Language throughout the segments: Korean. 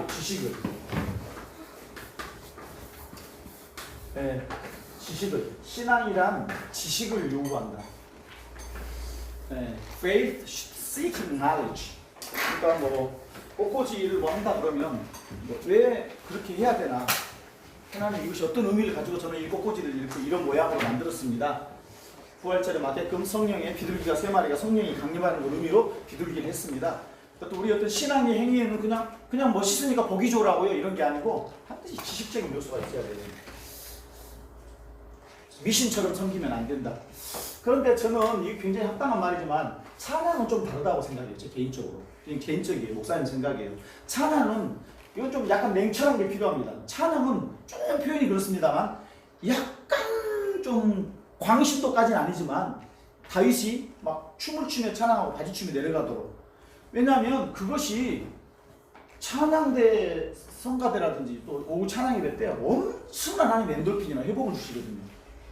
지식을 지식을 신앙이란 지식을 요구한다. Faith seeking knowledge. 그러니까 뭐 꽃꽂이를 뭐 한다 그러면 왜 그렇게 해야 되나? 하나님 이것이 어떤 의미를 가지고 저는 이 꽃꽂이를 이렇게 이런 모양으로 만들었습니다. 부활절에 맞게끔 성령의 비둘기가 3마리가 성령이 강림하는 의미로 비둘기를 했습니다. 또 우리 어떤 신앙의 행위에는 그냥 멋있으니까 보기 좋으라고요 이런 게 아니고 반드시 지식적인 요소가 있어야 돼요. 미신처럼 섬기면 안 된다. 그런데 저는 이게 굉장히 합당한 말이지만 찬양은 좀 다르다고 생각해요. 제 개인적으로. 그냥 개인적이에요. 목사님 생각이에요. 찬양은 이건 좀 약간 냉철한 게 필요합니다. 찬양은 좀 표현이 그렇습니다만 약간 좀 광신도까지는 아니지만 다윗이 막 춤을 추며 찬양하고 바지춤이 내려가도록. 왜냐하면 그것이 찬양대 성가대라든지 또 오후 찬양이 때 엄청난 하나님의 엔돌핀이나 회복을 주시거든요.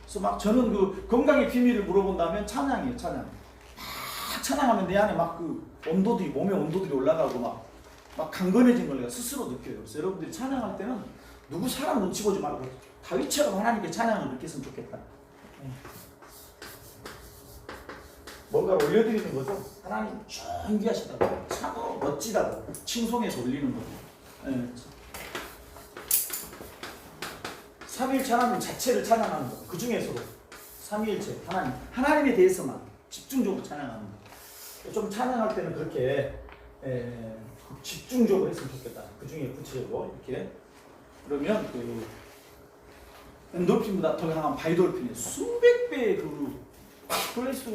그래서 막 저는 그 건강의 비밀을 물어본다면 찬양이에요. 찬양. 막 찬양하면 내 안에 막 그 온도들이 몸의 온도들이 올라가고 막 강건해진 걸 내가 스스로 느껴요. 그래서 여러분들이 찬양할 때는 누구 사람 눈치 보지 말고 다윗처럼 하나님께 찬양을 느꼈으면 좋겠다. 뭔가를 올려드리는 거죠. 하나님 존귀하시다고 참으로 멋지다고 칭송해서 올리는 거죠. 삼위일체 하나님 자체를 찬양하는 거. 그 중에서도 삼위일체 하나님에 대해서만 집중적으로 찬양하는 거. 좀 찬양할 때는 그렇게 집중적으로 했으면 좋겠다. 그 중에 구체적으로 이렇게 그러면 그 엔돌핀보다 더 강한 바이돌핀이 수백 배의 그래서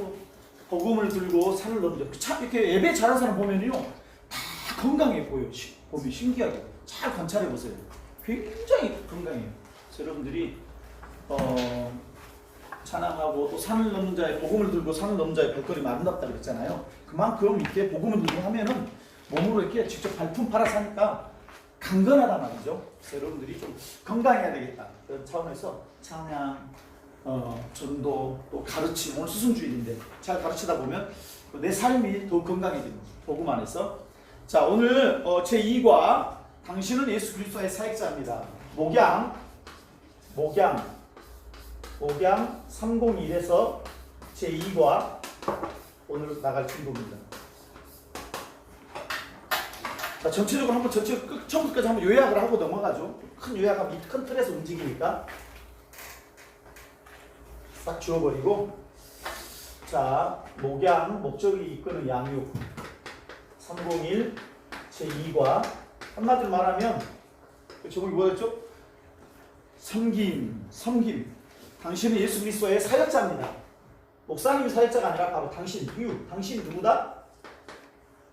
복음을 들고 산을 넘죠. 이렇게 예배 잘하는 사람 보면요 다 건강해 보여요. 보면 신기하게 잘 관찰해 보세요. 굉장히 건강해요. 여러분들이 찬양하고 또 산을 넘는 자의 복음을 들고 산을 넘는 자의 발걸음이 아름답다고 그랬잖아요. 그만큼 이렇게 복음을 들고 하면은 몸으로 이렇게 직접 발품 팔아서 하니까 강건하단 말이죠. 그래서 여러분들이 좀 건강해야 되겠다. 그런 차원에서 찬양, 전도, 또 가르침, 오늘 스승주일인데 잘 가르치다 보면 내 삶이 더 건강해지는 복음 안에서. 자, 오늘 제2과 당신은 예수 그리스도의 사역자입니다. 목양 301에서 제2과 오늘 나갈 진도입니다. 자, 전체적으로 한번 처음부터까지 한번 요약을 하고 넘어가죠. 큰 요약하면 이 큰 틀에서 움직이니까 싹 지워버리고. 자, 목양, 목적이 이끄는 양육 301 제2과 한마디로 말하면 그 제목이 뭐였죠? 섬김. 당신은 예수 그리스도의 사역자입니다. 목사님이 사역자가 아니라 바로 당신이 누구다?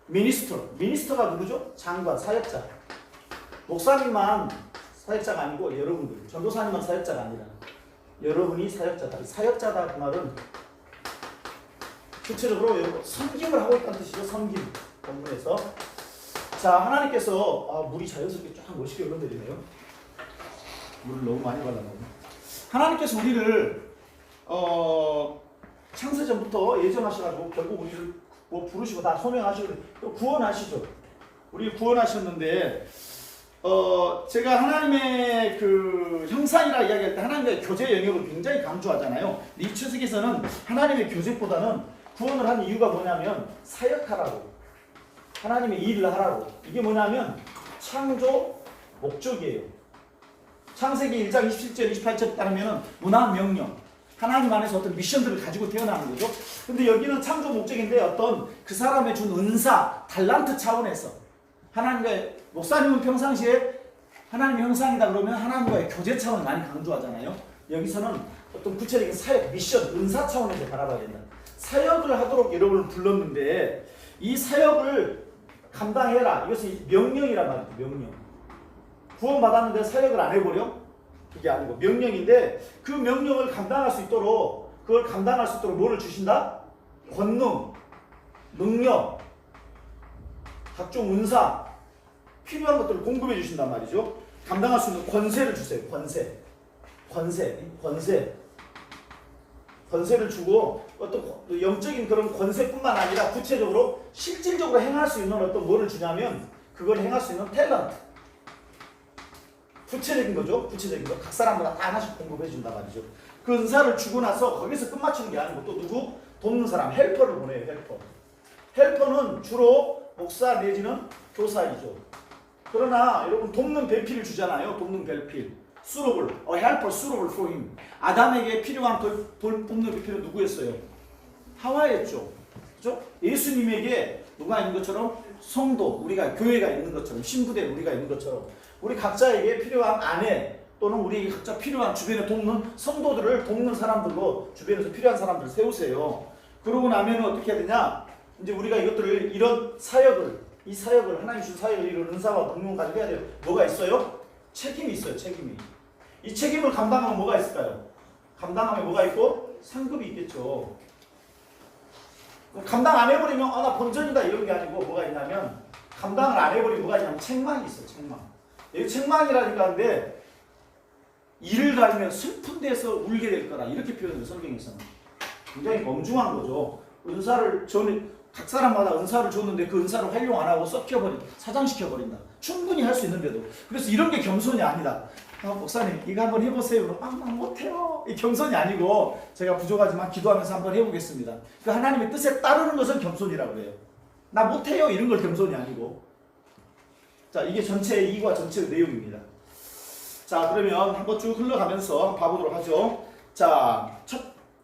미니스터가 누구죠? 장관, 사역자. 목사님만 사역자가 아니고 여러분들, 전도사님만 사역자가 아니라 여러분이 사역자다. 사역자다 그 말은 구체적으로 섬김을 하고 있다는 뜻이죠. 섬김 본문에서. 자, 하나님께서 물이 자연스럽게 쫙 멋있게 흘러내리네요. 물을 너무 많이 발랐네요. 하나님께서 우리를 창세전부터 예정하셔가지고 결국 우리를 뭐 부르시고 다 소명하시고 또 구원하시죠. 우리를 구원하셨는데 제가 하나님의 그 형상이라 이야기할 때 하나님의 교제 영역을 굉장히 강조하잖아요. 이 책에서는 하나님의 교제보다는 구원을 한 이유가 뭐냐면 사역하라고, 하나님의 일을 하라고. 이게 뭐냐면 창조 목적이에요. 창세기 1장 27절 28절에 따르면 문화 명령, 하나님 안에서 어떤 미션들을 가지고 태어나는 거죠. 근데 여기는 창조 목적인데 어떤 그 사람의 준 은사, 달란트 차원에서 하나님과의, 목사님은 평상시에 하나님의 형상이다 그러면 하나님과의 교제 차원을 많이 강조하잖아요. 여기서는 어떤 구체적인 사역, 미션, 은사 차원에서 바라봐야 된다. 사역을 하도록 여러분을 불렀는데 이 사역을 감당해라. 이것이 명령이란 말이죠. 명령. 구원받았는데 사역을 안 해버려? 그게 아니고 명령인데 그 명령을 감당할 수 있도록, 그걸 감당할 수 있도록 뭐를 주신다? 권능, 능력, 각종 은사, 필요한 것들을 공급해 주신단 말이죠. 감당할 수 있는 권세를 주세요. 권세를 주고 어떤 영적인 그런 권세뿐만 아니라 구체적으로 실질적으로 행할 수 있는 어떤 뭐를 주냐면 그걸 행할 수 있는 탤런트, 구체적인 거죠. 구체적인 거. 각 사람마다 다 하나씩 공급해 준단 말이죠. 그 은사를 주고 나서 거기서 끝마치는 게 아니고 또 누구? 돕는 사람, 헬퍼를 보내요. 헬퍼. 헬퍼는 주로 목사 내지는 교사이죠. 그러나 여러분 돕는 배필을 주잖아요. 돕는 배필. suitable, a helper suitable for him. 아담에게 필요한 돕는 배필은 누구였어요? 하와였죠. 그죠? 예수님에게 누가 있는 것처럼 성도, 우리가 교회가 있는 것처럼 신부대 우리가 있는 것처럼 우리 각자에게 필요한 아내 또는 우리 각자 필요한 주변에 돕는 성도들을 돕는 사람들로 주변에서 필요한 사람들을 세우세요. 그러고 나면 어떻게 해야 되냐? 이제 우리가 이것들을 이런 사역을 이 사역을 하나님 주신 사역을 이런 은사와 공룡을 가지고 해야 돼요. 뭐가 있어요? 책임이 있어요. 책임이. 이 책임을 감당하면 뭐가 있을까요? 감당하면 뭐가 있고 상급이 있겠죠. 감당 안 해버리면 나 본전이다 이런 게 아니고 뭐가 있냐면 감당을 안 해버리면 뭐가 있냐면 책망이 있어요. 책망. 여기 책망이라니까 하는데 이를 가리면 슬픈 데서 울게 될 거라 이렇게 표현해요. 성경에서는. 굉장히 엄중한 거죠. 은사를 저는 각 사람마다 은사를 줬는데 그 은사를 활용 안 하고 썩혀버린다. 사장시켜버린다. 충분히 할 수 있는데도. 그래서 이런 게 겸손이 아니다. 목사님 이거 한번 해보세요. 나 못해요. 이 겸손이 아니고 제가 부족하지만 기도하면서 한번 해보겠습니다. 그 하나님의 뜻에 따르는 것은 겸손이라고 해요. 나 못해요. 이런 걸 겸손이 아니고. 자, 이게 전체의 이과 전체의 내용입니다. 자, 그러면 한번 쭉 흘러가면서 봐보도록 하죠. 자,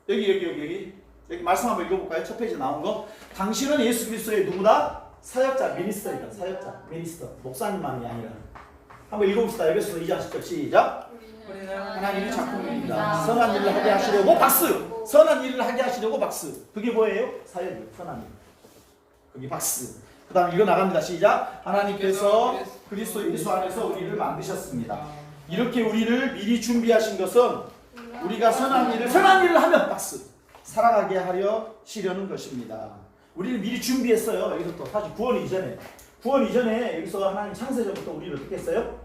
여기 말씀 한번 읽어볼까요? 첫 페이지 나온 거. 당신은 예수 그리스도의 누구다? 사역자, 미니스터이다. 사역자, 미니스터. 목사님만이 아니라. 한번 읽어봅시다. 에베소서 2장 10절 시작. 하나님의 작품입니다. 선한 일을 하게 하시려고 박수. 선한 일을 하게 하시려고 박수. 그게 뭐예요? 사역이요. 선한 일. 그게 박수. 그 다음 읽어 나갑니다. 시작. 하나님께서 그리스도 예수 안에서 우리를 만드셨습니다. 이렇게 우리를 미리 준비하신 것은 우리가 선한 일을 하면 박수. 살아가게 하려 시려는 것입니다. 우리를 미리 준비했어요. 여기서 또 사실 구원 이전에 여기서 하나님 창세전부터 우리를 어떻게 했어요?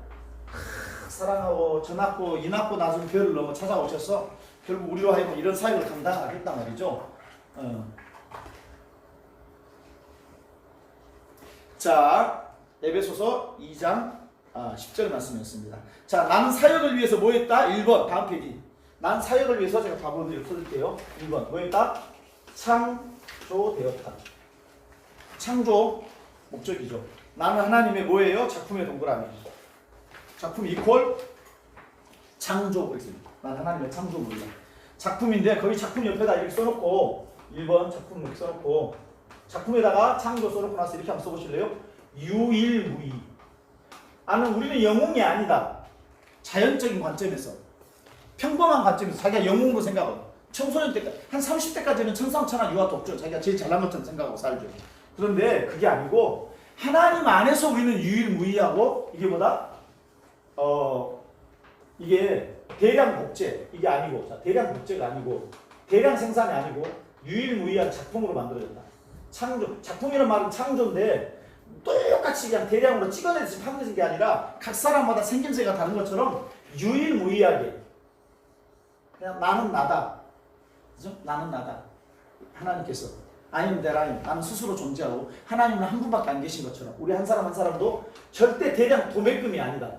사랑하고 전하고 인하고 나선 별을 넘어 찾아오셔서 결국 우리로 하여금 이런 사역을 감당하겠단 말이죠. 자, 에베소서 2장 10절 말씀이었습니다. 자, 나는 사역을 위해서 뭐 했다? 1번 다음 페이지. 난 사역을 위해서 제가 답을 써줄게요. 1번 뭐 했다? 창조되었다. 창조 목적이죠. 나는 하나님의 뭐예요? 작품의 동그라미. 작품 이퀄 창조. 나는 하나님의 창조물이다. 작품인데 거기 작품 옆에다 이렇게 써놓고 1번 작품 이렇게 써놓고 작품에다가 창조 써놓고 나서 이렇게 한번 써보실래요? 유일무이. 나는 우리는 영웅이 아니다. 자연적인 관점에서 평범한 관점에서 자기가 영웅으로 생각하고 청소년 때까지 한 30대까지는 천상천하 유아도 없죠. 자기가 제일 잘난 것처럼 생각하고 살죠. 그런데 그게 아니고 하나님 안에서 우리는 유일무이하고 이게 뭐다? 이게 대량 복제 이게 아니고 자, 대량 복제가 아니고 대량 생산이 아니고 유일무이한 작품으로 만들어졌다. 창조. 작품이라는 말은 창조인데 똑같이 그냥 대량으로 찍어내듯이 판겨진 게 아니라 각 사람마다 생김새가 다른 것처럼 유일무이하게 그냥 나는 나다. 그죠? 나는 나다. 하나님께서 I am that I am. 나는 스스로 존재하고 하나님은 한 분밖에 안 계신 것처럼 우리 한 사람 한 사람도 절대 대량 도매금이 아니다.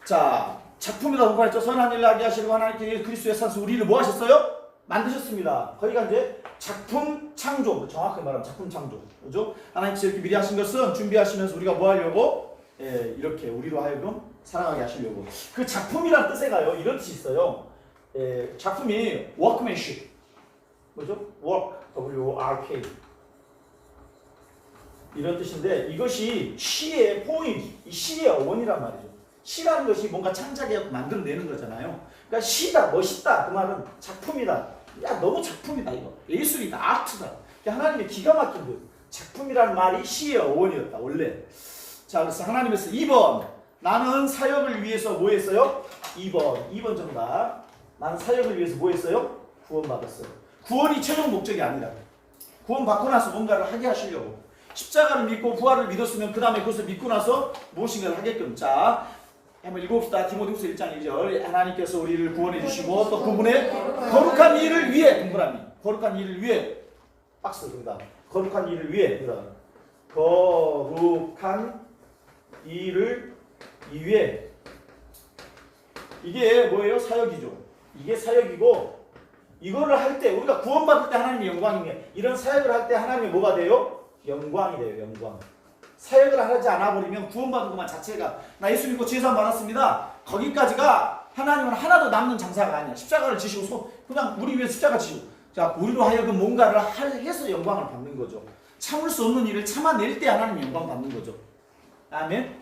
자, 작품이다 보고 했죠. 선한 일을 하게 하시려고 하나님께 그리스도의 산수 우리를 뭐 하셨어요? 만드셨습니다. 거기가 이제 작품 창조, 정확히 말하면 작품 창조, 그죠? 하나님께서 이렇게 미리 하신 것은 준비하시면서 우리가 뭐 하려고? 이렇게 우리로 하여금 살아가게 하시려고. 그 작품이란 뜻에가요, 이런 뜻이 있어요. 작품이 workmanship, 뭐죠? work, W-O-R-K 이런 뜻인데 이것이 시의 포인트, 이 시의 어원이란 말이죠. 시라는 것이 뭔가 창작해서 만들어내는 거잖아요. 그러니까 시다, 멋있다, 그 말은 작품이다. 야, 너무 작품이다, 이거. 예술이다, 아트다. 하나님의 기가 막힌 그 작품이라는 말이 시의 어원이었다, 원래. 자, 그래서 하나님께서 2번. 나는 사역을 위해서 뭐 했어요? 2번 정답. 나는 사역을 위해서 뭐 했어요? 구원받았어요. 구원이 최종 목적이 아니라. 구원받고 나서 뭔가를 하게 하시려고. 십자가를 믿고 부활을 믿었으면 그 다음에 그것을 믿고 나서 무엇인가를 하게끔. 자, 한번 읽어봅시다. 디모데후서 1장 2절. 하나님께서 우리를 구원해 주시고 또 그분의 거룩한 일을 위해 동그라미. 거룩한 일을 위해 박스 그다. 거룩한 일을 위해 그다. 거룩한 일을 위해 이게 뭐예요? 사역이죠. 이게 사역이고 이거를 할 때 우리가 구원받을 때 하나님의 영광인 게 이런 사역을 할 때 하나님이 뭐가 돼요? 영광이 돼요. 영광. 사역을 하지 않아 버리면 구원받은 것만 자체가 나 예수 믿고 죄사함 받았습니다. 거기까지가 하나님은 하나도 남는 장사가 아니야. 십자가를 지시고 그냥 우리 위해 십자가 지시고 자 우리로 하여금 뭔가를 해서 영광을 받는 거죠. 참을 수 없는 일을 참아낼 때 하나님 영광 받는 거죠. 아멘.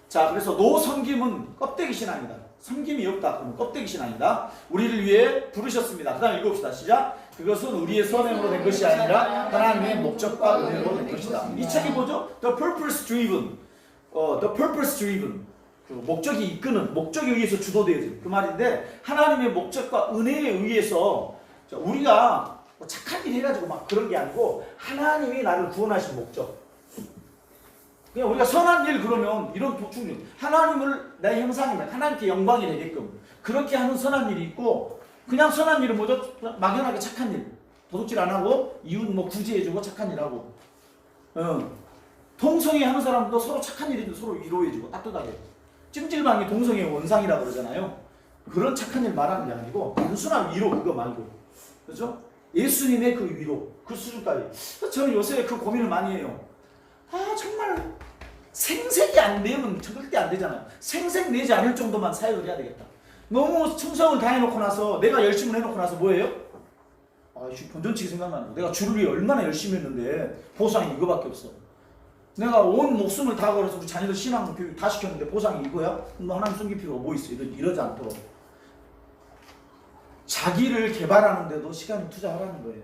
자 그래서 노섬김은 껍데기 신앙이다. 섬김이 없다. 그러면 껍데기 신앙이다. 우리를 위해 부르셨습니다. 그 다음 읽어봅시다. 시작. 그것은 우리의 선행으로 된 것이 아니라 하나님의 목적과 은혜로 된 것이다. 이 책이 뭐죠? The Purpose Driven. The Purpose Driven. 그 목적이 이끄는, 목적에 의해서 주도되어진 그 말인데 하나님의 목적과 은혜에 의해서 우리가 뭐 착한 일 해가지고 막 그런 게 아니고 하나님이 나를 구원하신 목적. 그냥 우리가 선한 일 그러면 이런 도충 하나님을 내 형상이면 하나님께 영광이 되게끔 그렇게 하는 선한 일이 있고 그냥 선한 일은 뭐죠? 막연하게 착한 일 도둑질 안 하고 이웃 뭐 구제해주고 착한 일 하고 동성애 하는 사람도 서로 착한 일인데 서로 위로해주고 따뜻하게 찜질방이 동성애 원상이라고 그러잖아요. 그런 착한 일 말하는 게 아니고 단순한 위로 그거 말고 그렇죠? 예수님의 그 위로 그 수준까지 저는 요새 그 고민을 많이 해요. 아 정말 생색이 안 내면 절대 안 되잖아요. 생색 내지 않을 정도만 사역을 해야 되겠다. 너무 충성을 다 해놓고 나서 내가 열심히 해놓고 나서 뭐예요? 아이씨 본전치기 생각나는 거. 내가 주를 위해 얼마나 열심히 했는데 보상이 이거밖에 없어. 내가 온 목숨을 다 걸어서 우리 자녀들 신앙 교육 다 시켰는데 보상이 이거야? 너 하나님 숨길 필요가 뭐 있어? 이러지 않도록 자기를 개발하는데도 시간을 투자하라는 거예요.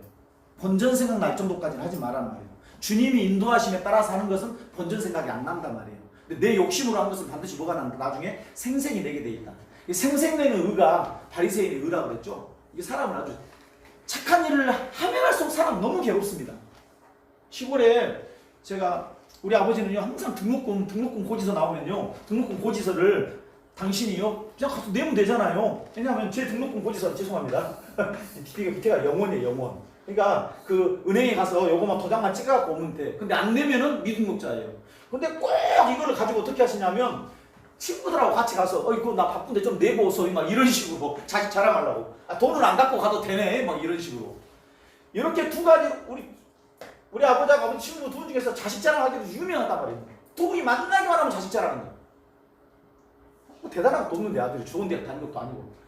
본전 생각 날 정도까지는 하지 말라는 말이에요. 주님이 인도하심에 따라서 하는 것은 본전 생각이 안 난단 말이에요. 근데 내 욕심으로 한 것은 반드시 뭐가 난다. 나중에 생생이 되게 돼 있다. 생생내는 의가 바리새인의 의라고 그랬죠. 이게 사람을 아주 착한 일을 하면 할수록 사람 너무 괴롭습니다. 시골에 제가 우리 아버지는요 항상 등록금 고지서 나오면요 등록금 고지서를 당신이요 그냥 가서 내면 되잖아요. 왜냐하면 제 등록금 고지서 죄송합니다. 밑에가 영원이에요 영원. 그러니까 그 은행에 가서 요거만 도장만 찍어갖고 오면 돼. 근데 안 내면은 미등록자예요. 근데 꼭 이거를 가지고 어떻게 하시냐면 친구들하고 같이 가서 이거 나 바쁜데 좀 내고 오소 막 이런 식으로 자식 자랑하려고 돈을 안 갖고 가도 되네 막 이런 식으로 이렇게 두 가지 우리 아버지하고 아버지 친구 두 분 중에서 자식 자랑하기로 유명하단 말이에요. 두 분이 만나기만 하면 자식 자랑하는 거예요. 대단한 것도 없는데 아들이 좋은 대학 다닌 것도 아니고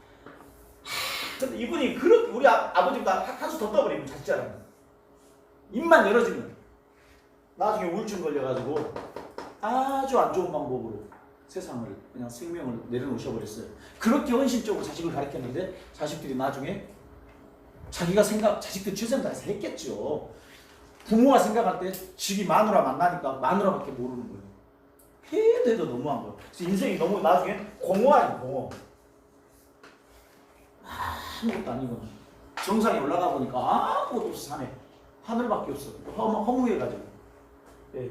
근데 이분이 그렇게 우리 아버지보다 한 수 더 떠버리면 자식 자랑 입만 열어주면 나중에 우울증 걸려가지고 아주 안 좋은 방법으로 세상을 그냥 생명을 내려놓으셔버렸어요. 그렇게 헌신적으로 자식을 가르쳤는데 자식들이 나중에 자식들 최선 다해서 했겠죠. 부모가 생각할 때 지기 마누라 만나니까 마누라밖에 모르는 거예요. 해도 해도 너무한 거예요. 그래서 인생이 너무 나중에 공허하니 공허. 아무것도 아니고 정상에 올라가 보니까 아무것도 없어. 산에 하늘밖에 없어. 허무해가지고 예.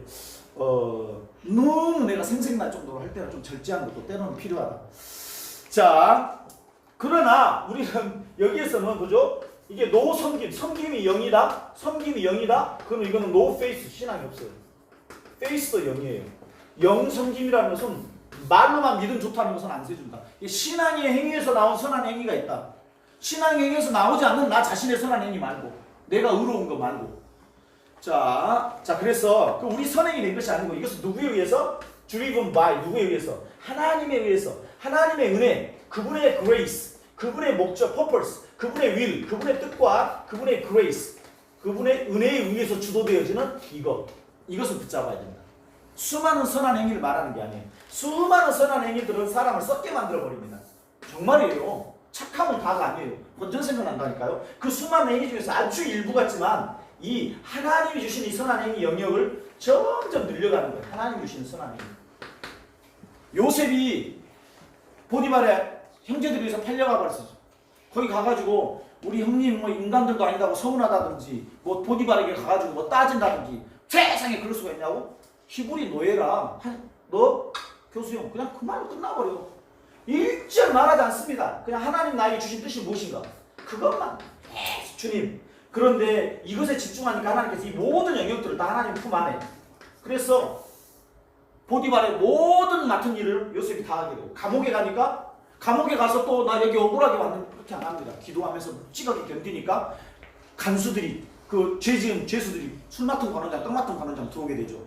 너무 내가 생색날 정도로 할 때는 좀 절제하는 것도 때로는 필요하다. 자 그러나 우리는 여기에서는 그죠? 이게 노 섬김, 섬김이 0이다? 섬김이 0이다? 그러면 이거는 노 페이스 신앙이 없어요. 페이스도 0이에요. 0 섬김이라는 것은 말로만 믿음 좋다는 것은 안 세준다. 신앙의 행위에서 나온 선한 행위가 있다. 신앙의 행위에서 나오지 않는 나 자신의 선한 행위 말고 내가 의로운 거 말고 자 그래서 그 우리 선행이 된 것이 아니고 이것은 누구에 의해서? driven by 누구에 의해서? 하나님에 의해서 하나님의 은혜, 그분의 grace, 그분의 목적, purpose, 그분의 will, 그분의 뜻과 그분의 grace, 그분의 은혜에 의해서 주도되어지는 이것을 붙잡아야 됩니다. 수많은 선한 행위를 말하는 게 아니에요. 수많은 선한 행위들은 사람을 썩게 만들어 버립니다. 정말이에요. 착함은 다가 아니에요. 본전 생각난다니까요. 그 수많은 행위 중에서 아주 일부 같지만 이 하나님이 주신 이 선한 행위 영역을 점점 늘려가는 거예요. 하나님이 주신 선한 행위. 요셉이 보디발의 형제들에 의해서 팔려가 버렸어요. 거기 가가지고 우리 형님 뭐 인간들도 아니다고 서운하다든지 뭐 보디발에게 가가지고 뭐 따진다든지 세상에 그럴 수가 있냐고? 히브리 노예라 너 교수형 그냥 그만 끝나버려. 일절 말하지 않습니다. 그냥 하나님 나에게 주신 뜻이 무엇인가 그것만 주님. 그런데 이것에 집중하니까 하나님께서 이 모든 영역들을 다 하나님 품 안에 그래서 보디발의 모든 맡은 일을 요셉이 다 하게 되고 감옥에 가니까 감옥에 가서 또 나 여기 억울하게 왔는데 그렇게 안 합니다. 기도하면서 묵직하게 견디니까 간수들이 그 죄지은 죄수들이 술 맡은 관원장, 떡 맡은 관원장 들어오게 되죠.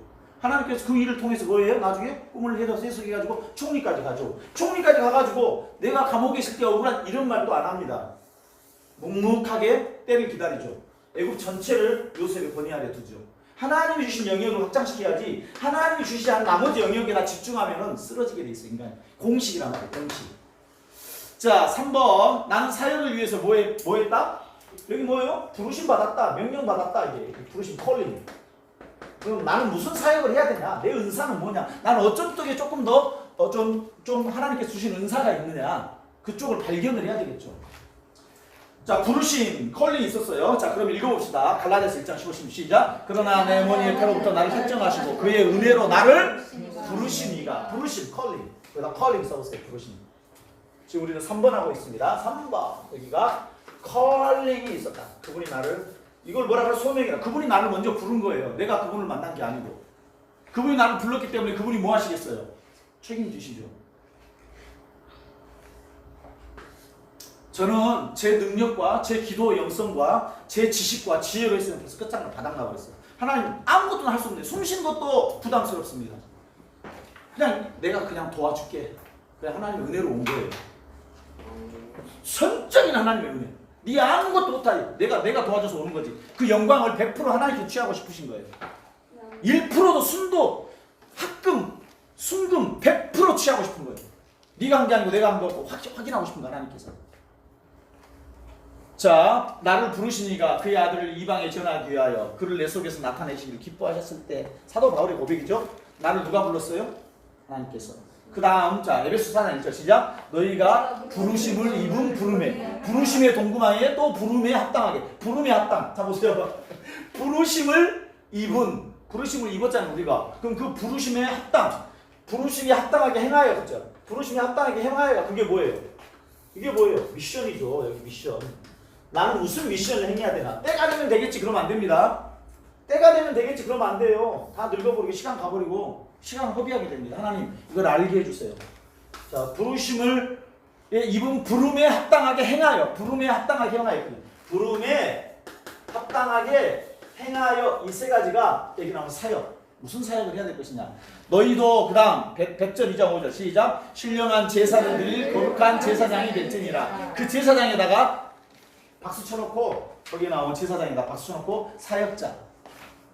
하나님께서 그 일을 통해서 뭐예요? 나중에 꿈을 해석해가지고 총리까지 가죠. 총리까지 가가지고 내가 감옥에 있을 때 억울한 이런 말도 안 합니다. 묵묵하게 때를 기다리죠. 애굽 전체를 요셉의 권위 아래 두죠. 하나님이 주신 영역을 확장시켜야지 하나님이 주신 나머지 영역에다 집중하면은 쓰러지게 돼 있어 인간. 공식이란 말이야. 공식. 자 3번 나는 사역을 위해서 뭐 했다? 여기 뭐예요? 부르심 받았다. 명령 받았다. 이게 부르심 콜링. 그럼 나는 무슨 사역을 해야 되냐? 내 은사는 뭐냐? 나는 어쩜 쪽에 조금 더 좀 하나님께서 주신 은사가 있느냐? 그쪽을 발견을 해야 되겠죠. 자, 부르심, 컬링이 있었어요. 자, 그럼 읽어봅시다. 갈라디아서 1장 15절 시작. 그러나 내 어머니 엘카로부터 나를 설정하시고 그의 은혜로 나를 부르시니가. 부르심, 컬링. 여기다 컬링 써보세요. 부르심. 지금 우리는 3번 하고 있습니다. 3번. 여기가 컬링이 있었다. 그분이 나를 이걸 뭐라 그래? 소명이라. 그분이 나를 먼저 부른 거예요. 내가 그분을 만난 게 아니고. 그분이 나를 불렀기 때문에 그분이 뭐 하시겠어요? 책임지시죠. 저는 제 능력과 제 기도 영성과 제 지식과 지혜로 했으면 벌써 끝장을 바닥나고 그랬어요. 하나님 아무것도 할 수 없는데 숨 쉬는 것도 부담스럽습니다. 그냥 내가 그냥 도와줄게. 그냥 하나님의 은혜로 온 거예요. 선적인 하나님의 은혜. 네 아무것도 못하지. 내가 도와줘서 오는 거지. 그 영광을 100% 하나님께 취하고 싶으신 거예요. 1%도 순도 합금 순금 100% 취하고 싶은 거예요. 네가 한 게 아니고 내가 한 거 확인하고 싶은 거 하나님께서. 자, 나를 부르시니가 그의 아들을 이방에 전하기 위하여 그를 내 속에서 나타내시기를 기뻐하셨을 때 사도 바울의 고백이죠. 나를 누가 불렀어요? 하나님께서. 그 다음 자 에베소 4장 1절 시작. 너희가 부르심을 입은 부름에 부르심의 동구망에 또 부름에 합당하게 부름에 합당. 자 보세요. 부르심을 입었잖아요 우리가. 그럼 그 부르심에 합당 부르심이 합당하게 행하여 그죠? 부르심이 합당하게 행하여가 그게 뭐예요? 이게 뭐예요? 미션이죠. 여기 미션. 나는 무슨 미션을 행해야 되나? 때가 되면 되겠지 그러면 안 됩니다. 때가 되면 되겠지 그러면 안 돼요. 다 늙어버리고 시간 가버리고 시간 허비하게 됩니다. 하나님 이걸 알게 해주세요. 자 부르심을 입은 부름에 합당하게 행하여 부름에 합당하게 행하여 부름에 합당하게 행하여 이 세 가지가 여기 나오는 사역. 무슨 사역을 해야 될 것이냐? 너희도 그 다음 100절 2장 5절 시작. 신령한 제사를 드릴 거룩한 제사장이 될지니라. 그 제사장에다가 박수 쳐놓고 거기에 나온 제사장에다 박수 쳐놓고 사역자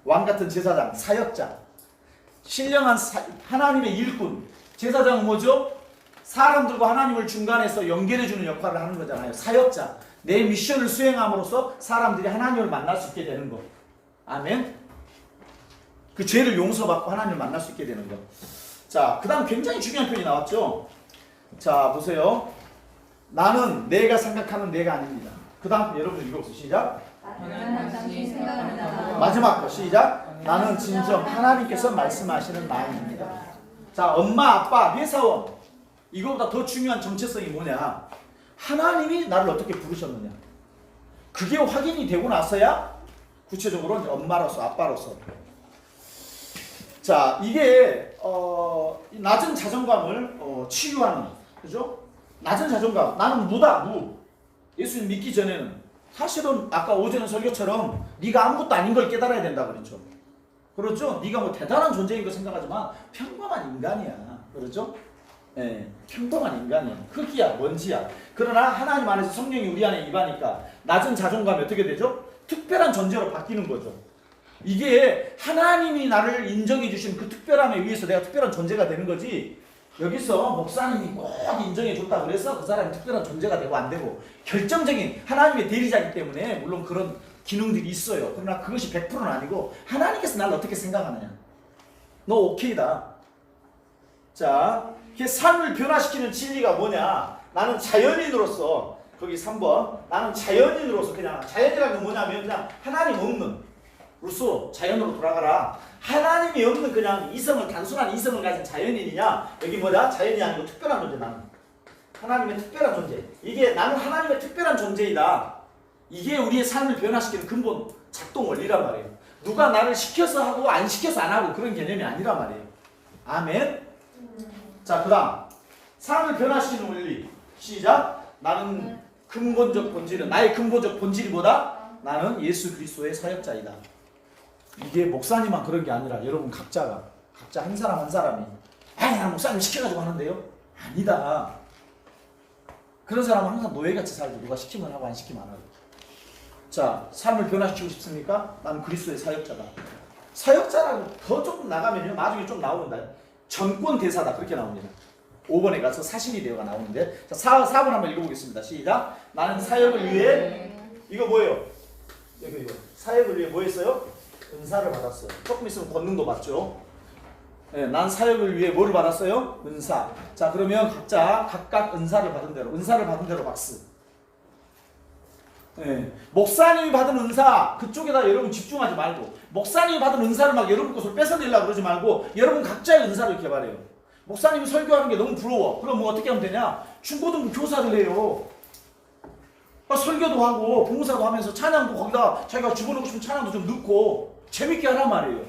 왕같은 제사장 사역자 신령한 하나님의 일꾼. 제사장은 뭐죠? 사람들과 하나님을 중간에서 연결해주는 역할을 하는 거잖아요. 사역자. 내 미션을 수행함으로써 사람들이 하나님을 만날 수 있게 되는 거. 아멘. 그 죄를 용서받고 하나님을 만날 수 있게 되는 거. 자, 그 다음 굉장히 중요한 표현이 나왔죠. 자, 보세요. 나는 내가 생각하는 내가 아닙니다. 그 다음 여러분 읽어보세요. 시작. 마지막 거 시작. 나는 진정 하나님께서 말씀하시는 나입니다. 자, 엄마, 아빠, 회사원. 이거보다 더 중요한 정체성이 뭐냐? 하나님이 나를 어떻게 부르셨느냐? 그게 확인이 되고 나서야 구체적으로 이제 엄마로서, 아빠로서. 자, 이게 낮은 자존감을 치유하는, 그죠? 낮은 자존감. 나는 무다, 무. 예수님 믿기 전에는 사실은 아까 오전의 설교처럼 네가 아무것도 아닌 걸 깨달아야 된다 그랬죠. 그렇죠? 네가 뭐 대단한 존재인 거 생각하지만 평범한 인간이야. 그렇죠? 예, 평범한 인간이야. 흙이야, 먼지야. 그러나 하나님 안에서 성령이 우리 안에 임하니까 낮은 자존감이 어떻게 되죠? 특별한 존재로 바뀌는 거죠. 이게 하나님이 나를 인정해 주신 그 특별함에 의해서 내가 특별한 존재가 되는 거지. 여기서 목사님이 꼭 인정해 줬다 그래서 그 사람이 특별한 존재가 되고 안 되고 결정적인 하나님의 대리자이기 때문에 물론 그런 기능들이 있어요. 그러나 그것이 100%는 아니고 하나님께서 나를 어떻게 생각하느냐. 너 오케이다. 자, 삶을 변화시키는 진리가 뭐냐. 나는 자연인으로서 거기 3번 나는 자연인으로서 그냥 자연이라는 건 뭐냐면 그냥 하나님 없는 루소 자연으로 돌아가라. 하나님이 없는 그냥 이성을 단순한 이성을 가진 자연인이냐? 여기 뭐냐? 자연이 아니고 특별한 존재. 나는 하나님의 특별한 존재. 이게 나는 하나님의 특별한 존재이다. 이게 우리의 삶을 변화시키는 근본 작동 원리란 말이에요. 누가 나를 시켜서 하고 안 시켜서 안 하고 그런 개념이 아니란 말이에요. 아멘. 자, 그 다음 사람을 변화시키는 원리. 시작. 나는 근본적 본질은 나의 근본적 본질이 뭐다? 나는 예수 그리스도의 사역자이다. 이게 목사님만 그런 게 아니라 여러분 각자 한 사람 한 사람이 나 목사님 시켜가지고 하는데요? 아니다. 그런 사람은 항상 노예같이 살고 누가 시키면 하고 안 시키면 안 하고. 자, 삶을 변화시키고 싶습니까? 나는 그리스도의 사역자다. 사역자라고 더 조금 나가면요, 나중에 좀 나옵니다. 전권 대사다, 그렇게 나옵니다. 5번에 가서 사실이 되어가 나오는데, 자, 4번 한번 읽어보겠습니다. 시작. 나는 사역을 위해 이거 뭐예요? 이거 사역을 위해 뭐 했어요? 은사를 받았어요. 조금 있으면 권능도 받죠. 네, 난 사역을 위해 뭐를 받았어요? 은사. 자, 그러면 각각 은사를 받은 대로 박수. 네, 목사님이 받은 은사 그쪽에다 여러분 집중하지 말고, 목사님이 받은 은사를 막 여러분 것으로 뺏어내려고 그러지 말고 여러분 각자의 은사를 개발해요. 목사님이 설교하는 게 너무 부러워. 그럼 뭐 어떻게 하면 되냐? 중고등부 교사를 해요. 설교도 하고 봉사도 하면서 찬양도 거기다 자기가 집어넣고 싶은 찬양도 좀 넣고 재밌게 하란 말이에요.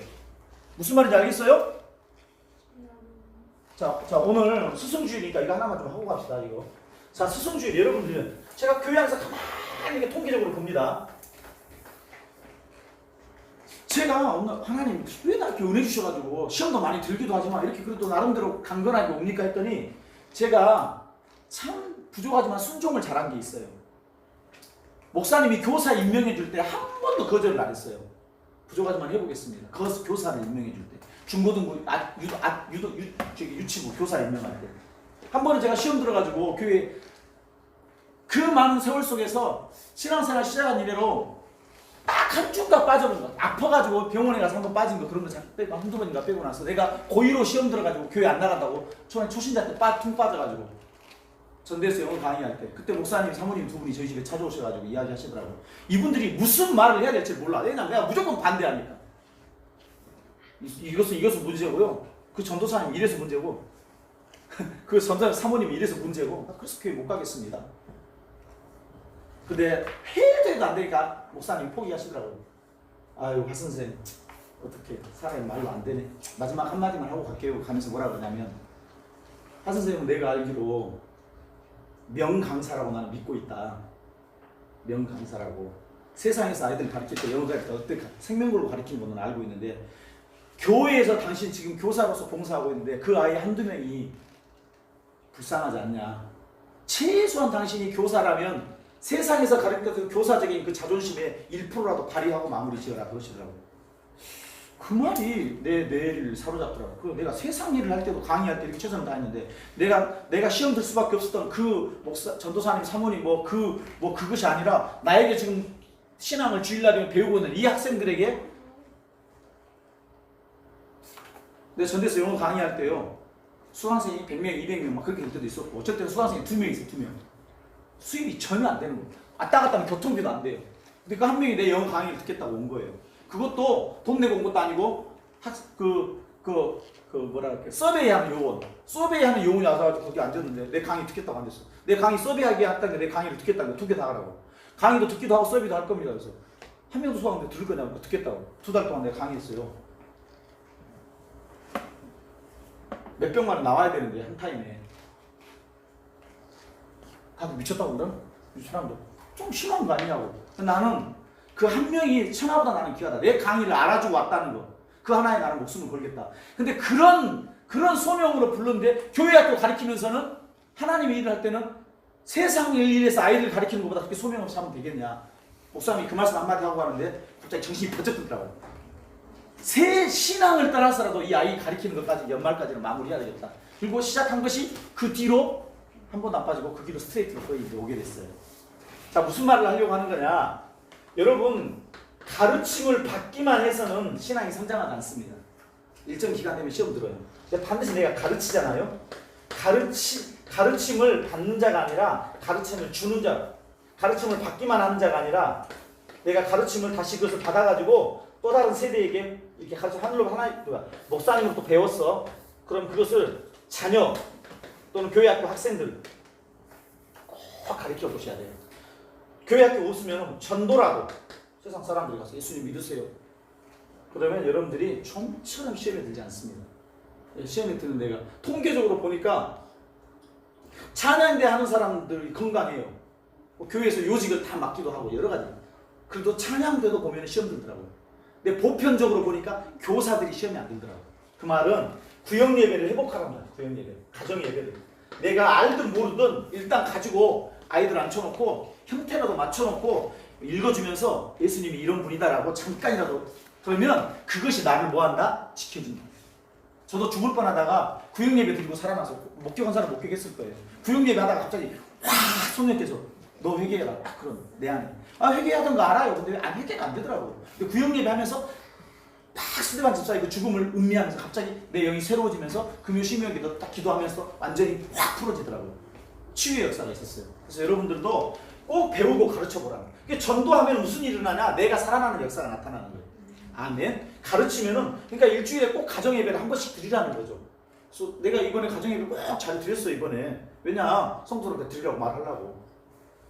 무슨 말인지 알겠어요? 자, 오늘 스승주일이니까 이거 하나만 좀 하고 갑시다, 이거. 자, 스승주일 여러분들은 제가 교회 안에서 가만히 이렇게 통계적으로 봅니다. 제가 오늘 하나님 왜 나 이렇게 은혜 주셔가지고 시험도 많이 들기도 하지만 이렇게 그래도 나름대로 강건하게 옵니까 했더니 제가 참 부족하지만 순종을 잘한 게 있어요. 목사님이 교사 임명해 줄 때 한 번도 거절을 안 했어요. 부족하지만 해보겠습니다. 교사를 임명해 줄 때. 중고등부, 유치부 교사 임명할 때. 한 번은 제가 시험 들어가지고 교회 그 많은 세월 속에서 신앙생활 시작한 이래로 딱 한 주가 빠져본 거. 아파가지고 병원에 가서 한 번 빠진 거 그런 거 빼고 한두 번인가 빼고 나서 내가 고1로 시험 들어가지고 교회 안 나간다고 처음에 초신자 때 퉁 빠져가지고 전대에서 영어 강의할 때 그때 목사님 사모님 두 분이 저희 집에 찾아오셔가지고 이야기하시더라고요. 이분들이 무슨 말을 해야 될지 몰라. 왜냐면 내가 무조건 반대하니까. 이것은 문제고요. 그 전도사님 이래서 문제고 그 전도사님 사모님이 이래서 문제고 그래서 교회 못 가겠습니다. 근데 해도 안 되니까 목사님 포기하시더라고요. 아유 박 선생 어떻게 사람이 말로 안 되네. 마지막 한마디만 하고 갈게요. 가면서 뭐라 그러냐면 박 선생님은 내가 알기로 명강사라고 나는 믿고 있다. 명강사라고. 세상에서 아이들 가르칠 때 영어 가르칠 때 어떻게 생명글로 가르치는 건 알고 있는데 교회에서 당신 지금 교사로서 봉사하고 있는데 그 아이 한두 명이 불쌍하지 않냐. 최소한 당신이 교사라면 세상에서 가르쳤던 교사적인 그 자존심에 1%라도 발휘하고 마무리 지어라 그러시더라고요. 그 말이 내 뇌를 사로잡더라고요. 그리고 내가 세상 일을 할 때도 강의할 때 이렇게 최선을 다했는데 내가 시험 들 수밖에 없었던 그 목사, 전도사님, 사모님 그것이 아니라 나에게 지금 신앙을 주일날이면 배우고 있는 이 학생들에게 내가 전대에서 영어 강의할 때요. 수강생이 100명, 200명 막 그렇게 될 때도 있었고 어쩔 때는 수강생이 2명 있어요. 2명. 수입이 전혀 안 되는 거예요. 왔다 갔다 하면 교통비도 안 돼요. 근데 그 한 명이 내 영어 강의를 듣겠다고 온 거예요. 그것도 돈 내고 온 것도 아니고 서베이하는 요원. 서베이하는 요원이 와서 거기 앉았는데 내 강의 듣겠다고 앉았어. 내 강의 서베이하게 했다는 게 내 강의를 듣겠다는 거 두 개 다 하라고. 강의도 듣기도 하고 서베이도 할 겁니다. 그래서 한 명도 수강인데 들을 거냐고 듣겠다고. 2달 동안 내가 강의했어요. 몇 병만은 나와야 되는데 한 타임에. 다들 미쳤다고 그러나? 이 사람들 좀 심한 거 아니냐고. 나는 그 한 명이 천하보다 나는 귀하다. 내 강의를 알아주고 왔다는 거. 그 하나에 나는 목숨을 걸겠다. 근데 그런 소명으로 부르는데 교회 학교 가르치면서는 하나님의 일을 할 때는 세상 일에서 아이를 가르치는 것보다 그렇게 소명 없이 하면 되겠냐. 목사님이 그 말씀 한마디 하고 가는데 갑자기 정신이 번쩍 들더라고요. 새 신앙을 따라서라도 이 아이 가르치는 것까지 연말까지는 마무리해야 되겠다. 그리고 시작한 것이 그 뒤로 한 번도 안 빠지고 그 길로 스트레이트로 거의 이제 오게 됐어요. 자, 무슨 말을 하려고 하는 거냐. 여러분, 가르침을 받기만 해서는 신앙이 성장하지 않습니다. 일정 기간 되면 시험 들어요. 근데 반드시 내가 가르치잖아요. 가르침을 받는 자가 아니라 가르침을 주는 자. 가르침을 받기만 하는 자가 아니라 내가 가르침을 다시 그것을 받아가지고 또 다른 세대에게 이렇게 가르쳐 하늘로 목사님으로부터 배웠어. 그럼 그것을 자녀 또는 교회 학교 학생들 꼭 가르쳐 보셔야 돼요. 교회 학교 없으면 전도라도 세상 사람들이 가서 예수님 믿으세요. 그러면 여러분들이 좀처럼 시험에 들지 않습니다. 시험에 드는 데가 통계적으로 보니까 찬양대 하는 사람들이 건강해요. 교회에서 요직을 다 맡기도 하고 여러 가지. 그래도 찬양대도 보면 시험 들더라고요. 근데 보편적으로 보니까 교사들이 시험이 안 들더라고요. 그 말은 구역 예배를 회복하란 말이에요. 구역 예배, 가정 예배를. 내가 알든 모르든 일단 가지고 아이들 앉혀놓고 형태라도 맞춰놓고 읽어주면서 예수님이 이런 분이다라고 잠깐이라도 그러면 그것이 나를 뭐한다? 지켜준다. 저도 죽을 뻔하다가 구역 예배 드리고 살아나서 목격한 사람 목격했을 거예요. 구역 예배 하다가 갑자기 와 성령께서 너 회개해라. 그런 내 안에 회개하던 거 알아요. 근데 회개가 안 되더라고요. 근데 구역 예배 하면서 막 스데반 집사의 그 죽음을 음미하면서 갑자기 내 영이 새로워지면서 금요 심령기도 딱 기도하면서 완전히 확 풀어지더라고요. 치유의 역사가 있었어요. 그래서 여러분들도 꼭 배우고 가르쳐 보라는 거예요. 전도하면 무슨 일이 일어나냐? 내가 살아나는 역사가 나타나는 거예요. 아멘. 가르치면은 그러니까 일주일에 꼭 가정 예배를 한 번씩 드리라는 거죠. 그래서 내가 이번에 가정 예배 꼭 잘 드렸어 이번에. 왜냐 성도한테 드리라고 말하려고.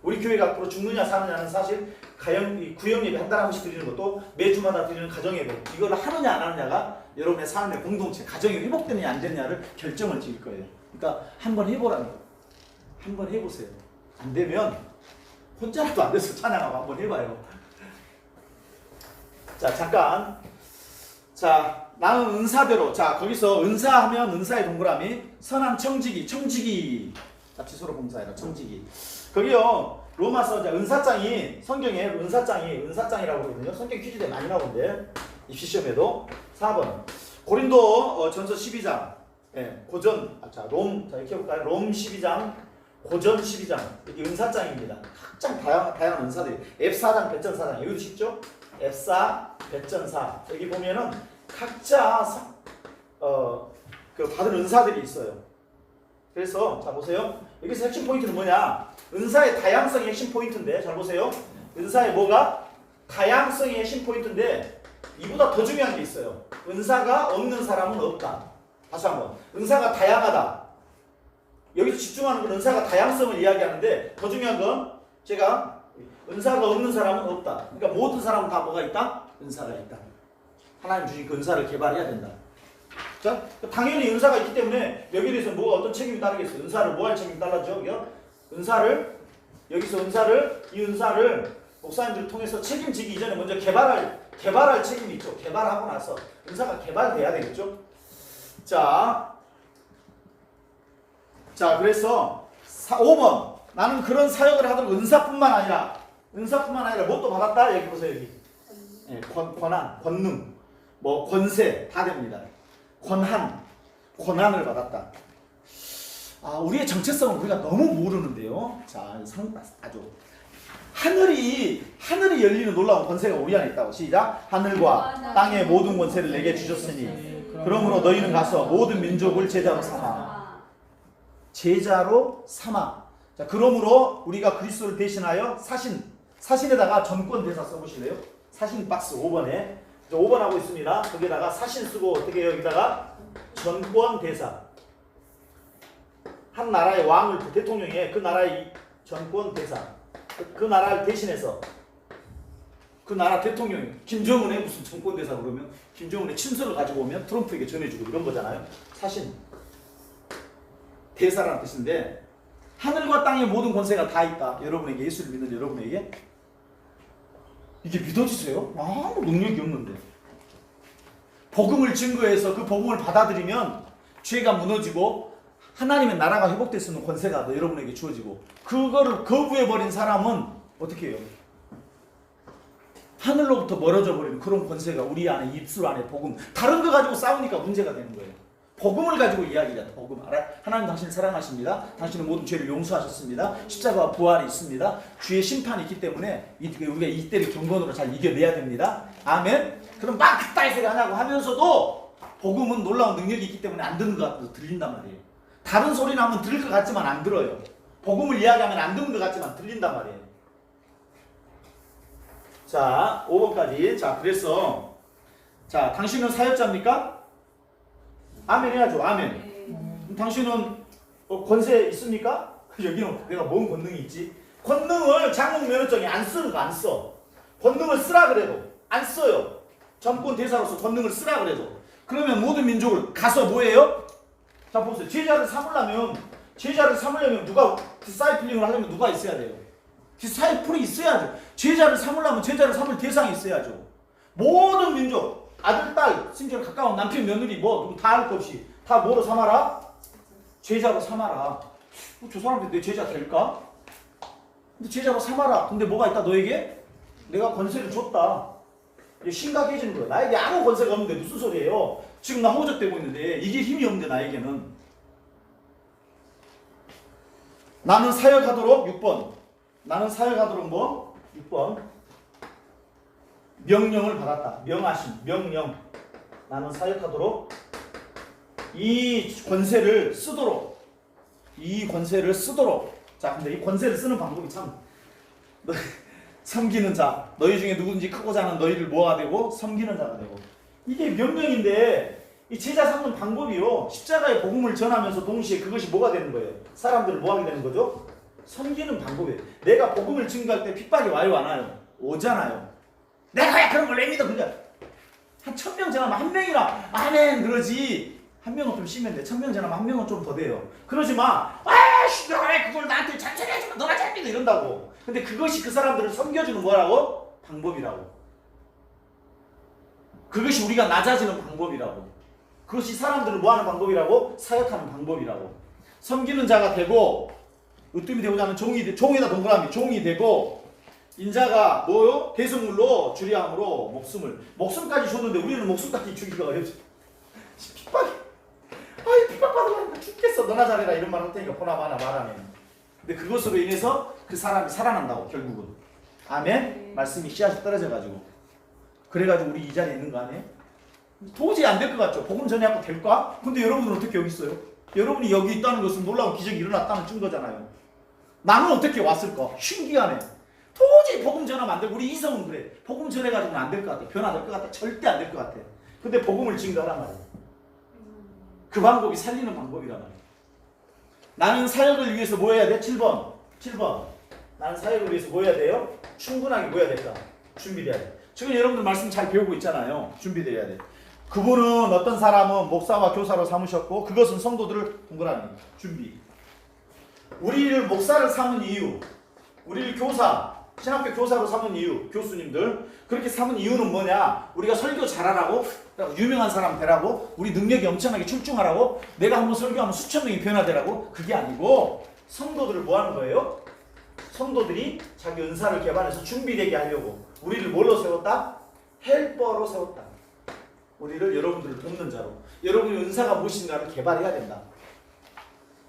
우리 교회가 앞으로 죽느냐 사느냐는 사실 구역 예배 한 달에 한 번씩 드리는 것도 매주마다 드리는 가정 예배 이걸 하느냐 안 하느냐가 여러분의 삶의 공동체 가정이 회복되느냐 안 되느냐를 결정을 지을 거예요. 그러니까 한번 해보라는 거예요. 한번 해보세요. 안 되면 혼자라도 안 돼서 찬양하고 한번 해봐요. 자 잠깐. 자 나는 은사대로. 자 거기서 은사하면 은사의 동그라미 선한 청지기. 자 지소로 봉사해라. 청지기. 거기요 로마서 은사장이 성경에 은사장이라고 그러거든요. 성경 퀴즈에 많이 나오는데 입시 시험에도 4번 고린도 전서 12장 고전 이렇게 볼까요? 롬 12장 고전 12장 이게 은사장입니다. 각장 다양한 은사들이 F사장 배전사장 여기도 쉽죠? F사 배전사 여기 보면은 각자 받은 은사들이 있어요. 그래서 자 보세요. 여기서 핵심 포인트는 뭐냐? 은사의 다양성이 핵심 포인트인데 잘 보세요. 은사의 뭐가? 다양성이 핵심 포인트인데 이보다 더 중요한 게 있어요. 은사가 없는 사람은 없다. 다시 한번. 은사가 다양하다. 여기서 집중하는 건 은사가 다양성을 이야기하는데 더 중요한 건 제가 은사가 없는 사람은 없다. 그러니까 모든 사람은 다 뭐가 있다? 은사가 있다. 하나님 주신 그 은사를 개발해야 된다. 자, 당연히 은사가 있기 때문에 여기에 대해서 뭐가 어떤 책임이 따르겠어요? 은사를 뭐 할 책임이 따르죠? 여기서 이 은사를 목사님들을 통해서 책임지기 이전에 먼저 개발할 책임이 있죠. 개발하고 나서 은사가 개발돼야 되겠죠. 자 그래서 5번 나는 그런 사역을 하도록 은사뿐만 아니라 뭣도 받았다? 여기 보세요. 여기 권한, 권능, 권세 다 됩니다. 권한을 받았다. 우리의 정체성을 우리가 너무 모르는데요. 자, 아주 하늘이 열리는 놀라운 권세가 우리 안에 있다고. 시작. 하늘과 땅의 모든 권세를 내게 주셨으니 그러므로 너희는 가서 모든 민족을 제자로 삼아. 자, 그러므로 우리가 그리스도를 대신하여 사신에다가 전권 대사 써보실래요? 사신 박스 5번에 5번 하고 있습니다. 거기다가 사신 쓰고 어떻게 해요? 여기다가 전권 대사. 한 나라의 왕을 대통령이 그 나라의 전권 대사. 그 나라를 대신해서 그 나라 대통령이 김정은의 무슨 전권 대사 그러면 김정은의 친서를 가지고 오면 트럼프에게 전해주고 이런 거잖아요. 사신 대사라는 뜻인데 하늘과 땅의 모든 권세가 다 있다. 여러분에게 예수를 믿는 여러분에게 이게 믿어지세요? 아무 능력이 없는데 복음을 증거해서 그 복음을 받아들이면 죄가 무너지고 하나님의 나라가 회복될 수 있는 권세가 여러분에게 주어지고 그거를 거부해버린 사람은 어떻게 해요? 하늘로부터 멀어져 버리는 그런 권세가 우리 안에 입술 안에 복음 다른 거 가지고 싸우니까 문제가 되는 거예요. 복음을 가지고 이야기하자. 복음 알아? 하나님 당신을 사랑하십니다. 당신은 모든 죄를 용서하셨습니다. 십자가와 부활이 있습니다. 주의 심판이 있기 때문에 우리가 이때를 경건으로 잘 이겨내야 됩니다. 아멘. 그럼 막 그따위 소리 하냐고 하면서도 복음은 놀라운 능력이 있기 때문에 안 듣는 것 같아서 들린단 말이에요. 다른 소리 나면 들을 것 같지만 안 들어요. 복음을 이야기하면 안 듣는 것 같지만 들린단 말이에요. 자 5번까지. 자 그래서 자 당신은 사역자입니까? 아멘 해야죠. 아멘. 당신은 권세 있습니까? 여기는 내가 뭔 권능이 있지? 권능을 장국 면허증에 안 쓰는 거 안 써. 권능을 쓰라 그래도 안 써요. 전권 대사로서 권능을 쓰라 그래도 그러면 모든 민족을 가서 뭐예요? 자 보세요. 제자를 삼으려면 누가 디사이플링을 하려면 누가 있어야 돼요? 디사이플이 있어야죠. 제자를 삼으려면 제자를 삼을 대상이 있어야죠. 모든 민족, 아들, 딸, 심지어 가까운 남편, 며느리 뭐 누구 다 할 것 없이 다 뭐로 삼아라? 제자로 삼아라. 저 사람들 내 제자 될까? 근데 제자로 삼아라. 근데 뭐가 있다 너에게? 내가 권세를 줬다. 심각해지는 거야. 나에게 아무 권세가 없는데 무슨 소리예요? 지금 나 호적되고 있는데 이게 힘이 없는데 나에게는. 나는 사역하도록 6번. 나는 사역하도록 뭐? 6번. 명령을 받았다. 명하심, 명령. 나는 사역하도록 이 권세를 쓰도록. 자, 근데 이 권세를 쓰는 방법이 참 섬기는 자. 너희 중에 누구든지 크고 작은 너희를 뭐가 되고 섬기는 자가 되고. 이게 명령인데 이 제자 삼는 방법이요. 십자가의 복음을 전하면서 동시에 그것이 뭐가 되는 거예요? 사람들을 뭐 하게 되는 거죠? 섬기는 방법이에요. 내가 복음을 증거할 때 핍박이 와요, 안 와요? 오잖아요. 내가 왜 그런 걸 왜 믿어? 그냥 한 1000명 전하면 한 명이나 아멘 그러지. 한 명은 좀 심했는데 1000명 전하면 한 명은 좀 더 돼요. 그러지 마. 아이씨, 왜 그걸 나한테 잔소리 하지마. 너가 잘 믿어. 이런다고. 근데 그것이 그 사람들을 섬겨주는 뭐라고? 방법이라고. 그것이 우리가 낮아지는 방법이라고. 그것이 사람들을 뭐하는 방법이라고? 사역하는 방법이라고. 섬기는 자가 되고 으뜸이 되고자 하는 종이다 동그라미 종이 되고 인자가 뭐요? 대성물로 주리함으로 목숨까지 줬는데 우리는 목숨까지 주기가 어렵지. 핍박이 핍박받으면 죽겠어. 너나 잘해라 이런 말 할 테니까 보나마나 말하면. 근데 그것으로 인해서 그 사람이 살아난다고 결국은. 아멘? 말씀이 씨앗이 떨어져가지고. 그래가지고 우리 이 자리에 있는 거 아니에요? 도저히 안 될 것 같죠? 복음 전해갖고 될까? 근데 여러분은 어떻게 여기 있어요? 여러분이 여기 있다는 것은 놀라운 기적이 일어났다는 증거잖아요. 나는 어떻게 왔을까? 신기하네. 도저히 복음 전하면 안 되고 우리 이성은 그래. 복음 전해가지고는 안 될 것 같아. 변화될 것 같아. 절대 안 될 것 같아. 근데 복음을 증거하란 말이야. 그 방법이 살리는 방법이란 말이야. 나는 사역을 위해서 뭐 해야 돼? 7번. 나는 사역을 위해서 뭐 해야 돼요? 충분하게 뭐 해야 될까? 준비돼야 돼. 지금 여러분들 말씀 잘 배우고 있잖아요. 준비돼야 돼. 그분은 어떤 사람은 목사와 교사로 삼으셨고 그것은 성도들을 동그라미 준비. 우리를 목사를 삼은 이유, 우리를 신학교 교사로 삼은 이유, 교수님들 그렇게 삼은 이유는 뭐냐? 우리가 설교 잘하라고, 유명한 사람 되라고, 우리 능력이 엄청나게 출중하라고, 내가 한번 설교하면 수천 명이 변화되라고. 그게 아니고 성도들을 뭐 하는 거예요? 성도들이 자기 은사를 개발해서 준비되게 하려고 우리를 뭘로 세웠다? 헬퍼로 세웠다. 우리를 여러분들을 돕는 자로, 여러분의 은사가 무엇인가를 개발해야 된다.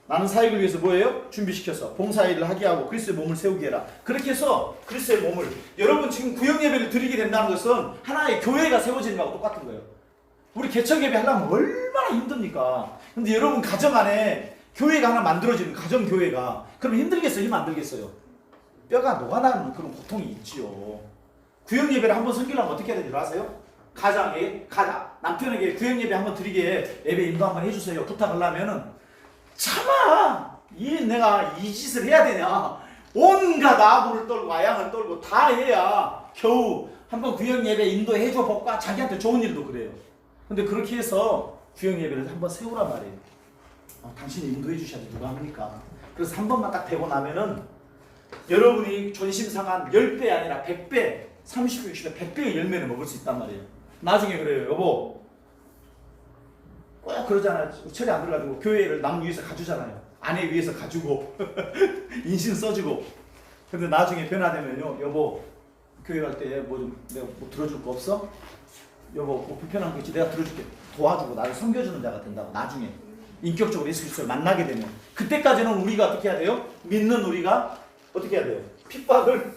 나는 사역을 위해서 뭐예요? 준비시켜서 봉사일을 하게 하고 그리스도의 몸을 세우게 해라. 그렇게 해서 그리스도의 몸을, 여러분 지금 구역 예배를 드리게 된다는 것은 하나의 교회가 세워지는 거하고 똑같은 거예요. 우리 개척 예배 하려면 얼마나 힘듭니까? 근데 여러분 가정 안에 교회가 하나 만들어지는 가정 교회가 그럼 힘들겠어요? 힘 안 들겠어요? 뼈가 녹아나는 그런 고통이 있지요. 구역 예배를 한번 섬기려면 어떻게 해야 되는지 아세요? 가장에 남편에게 구역 예배 한번 드리게 예배 인도 한번 해주세요 부탁을 하면은 참아. 내가 이 짓을 해야 되냐? 온갖 아부를 떨고 아양을 떨고 다 해야 겨우 한번 구역 예배 인도해줘 볼까? 자기한테 좋은 일도 그래요. 근데 그렇게 해서 구역 예배를 한번 세우란 말이에요. 당신이 인도해 주셔야지 누가 합니까? 그래서 한 번만 딱 되고 나면은 여러분이 존심 상한 10배 아니라 100배, 30배, 60배, 100배의 열매를 먹을 수 있단 말이에요. 나중에 그래요. 여보 꼭 그러잖아요. 철이 안 들어가지고 교회를 남 위해서 가주잖아요. 아내 위해서 가주고 인신 써주고. 근데 나중에 변화되면요. 여보 교회 갈 때 뭐 좀 내가 뭐 들어줄 거 없어? 여보 뭐 불편한 거 있지? 내가 들어줄게. 도와주고 나를 섬겨주는 자가 된다고. 나중에 인격적으로 예수 그리스도를 만나게 되면 그때까지는 우리가 어떻게 해야 돼요? 믿는 우리가 어떻게 해야 돼요? 핍박을.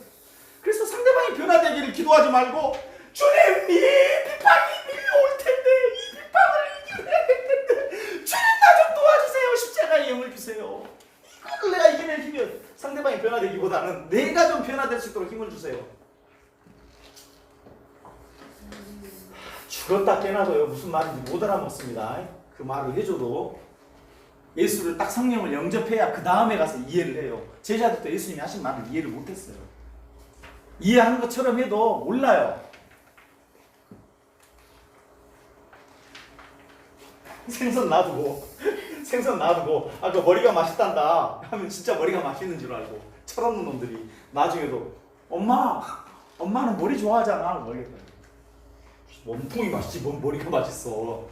그래서 상대방이 변화되기를 기도하지 말고 주님 이 핍박이 밀려올 텐데 이 핍박을 이겨야 되는데 주님 나 좀 도와주세요. 십자가의 영을 주세요. 이거를 내가 이겨낼 힘이 상대방이 변화되기보다는 내가 좀 변화될 수 있도록 힘을 주세요. 죽었다 깨나서요. 무슨 말인지 못 알아먹습니다. 그 말을 해줘도 예수를 딱 성령을 영접해야 그 다음에 가서 이해를 해요. 제자들도 예수님이 하신 말을 이해를 못했어요. 이해하는 것처럼 해도 몰라요. 생선 놔두고 생선 놔두고 아까 머리가 맛있단다 하면 진짜 머리가 맛있는 줄 알고 철없는 놈들이 나중에도 엄마는 머리 좋아하잖아 모르겠다. 몸통이 맛있지 뭔 머리가 맛있어.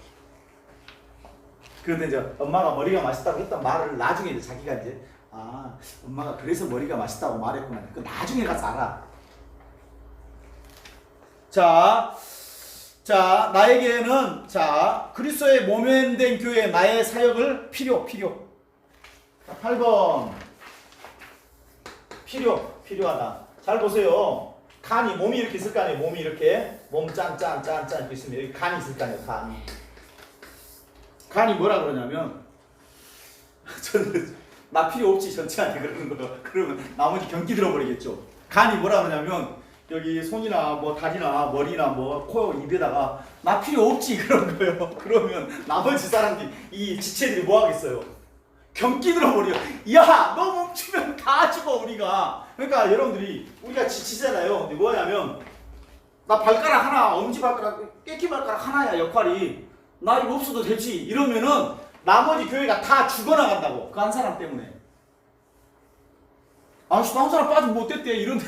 그런데 이제 엄마가 머리가 맛있다고 했던 말을 나중에 이제 자기가 이제 엄마가 그래서 머리가 맛있다고 말했구나. 그 나중에 가서 알아. 자, 나에게는 그리스도의 모면된 교회 나의 사역을 필요. 자, 8번 필요하다. 잘 보세요. 간이 몸이 이렇게 있을 거 아니에요. 몸이 이렇게 몸 짠 이렇게 있으면 여기 간이 있을 거 아니에요. 간이 뭐라 그러냐면 저는 나 필요 없지 전체한테 그러는 거. 그러면 나머지 경기 들어버리겠죠. 간이 뭐라 그러냐면 여기 손이나 뭐 다리나 머리나 뭐 코 입에다가 나 필요 없지 그런 거예요. 그러면 나머지 사람들이 이 지체들이 뭐 하겠어요? 경기 들어버려. 야, 너 멈추면 다 죽어 우리가. 그러니까 여러분들이 우리가 지치잖아요. 근데 뭐냐면 나 발가락 하나, 엄지발가락, 깨끼발가락 하나야 역할이. 나 이거 없어도 되지 이러면은 나머지 교회가 다 죽어나간다고. 그 한 사람 때문에. 한 사람 빠지면 못 됐대 이런.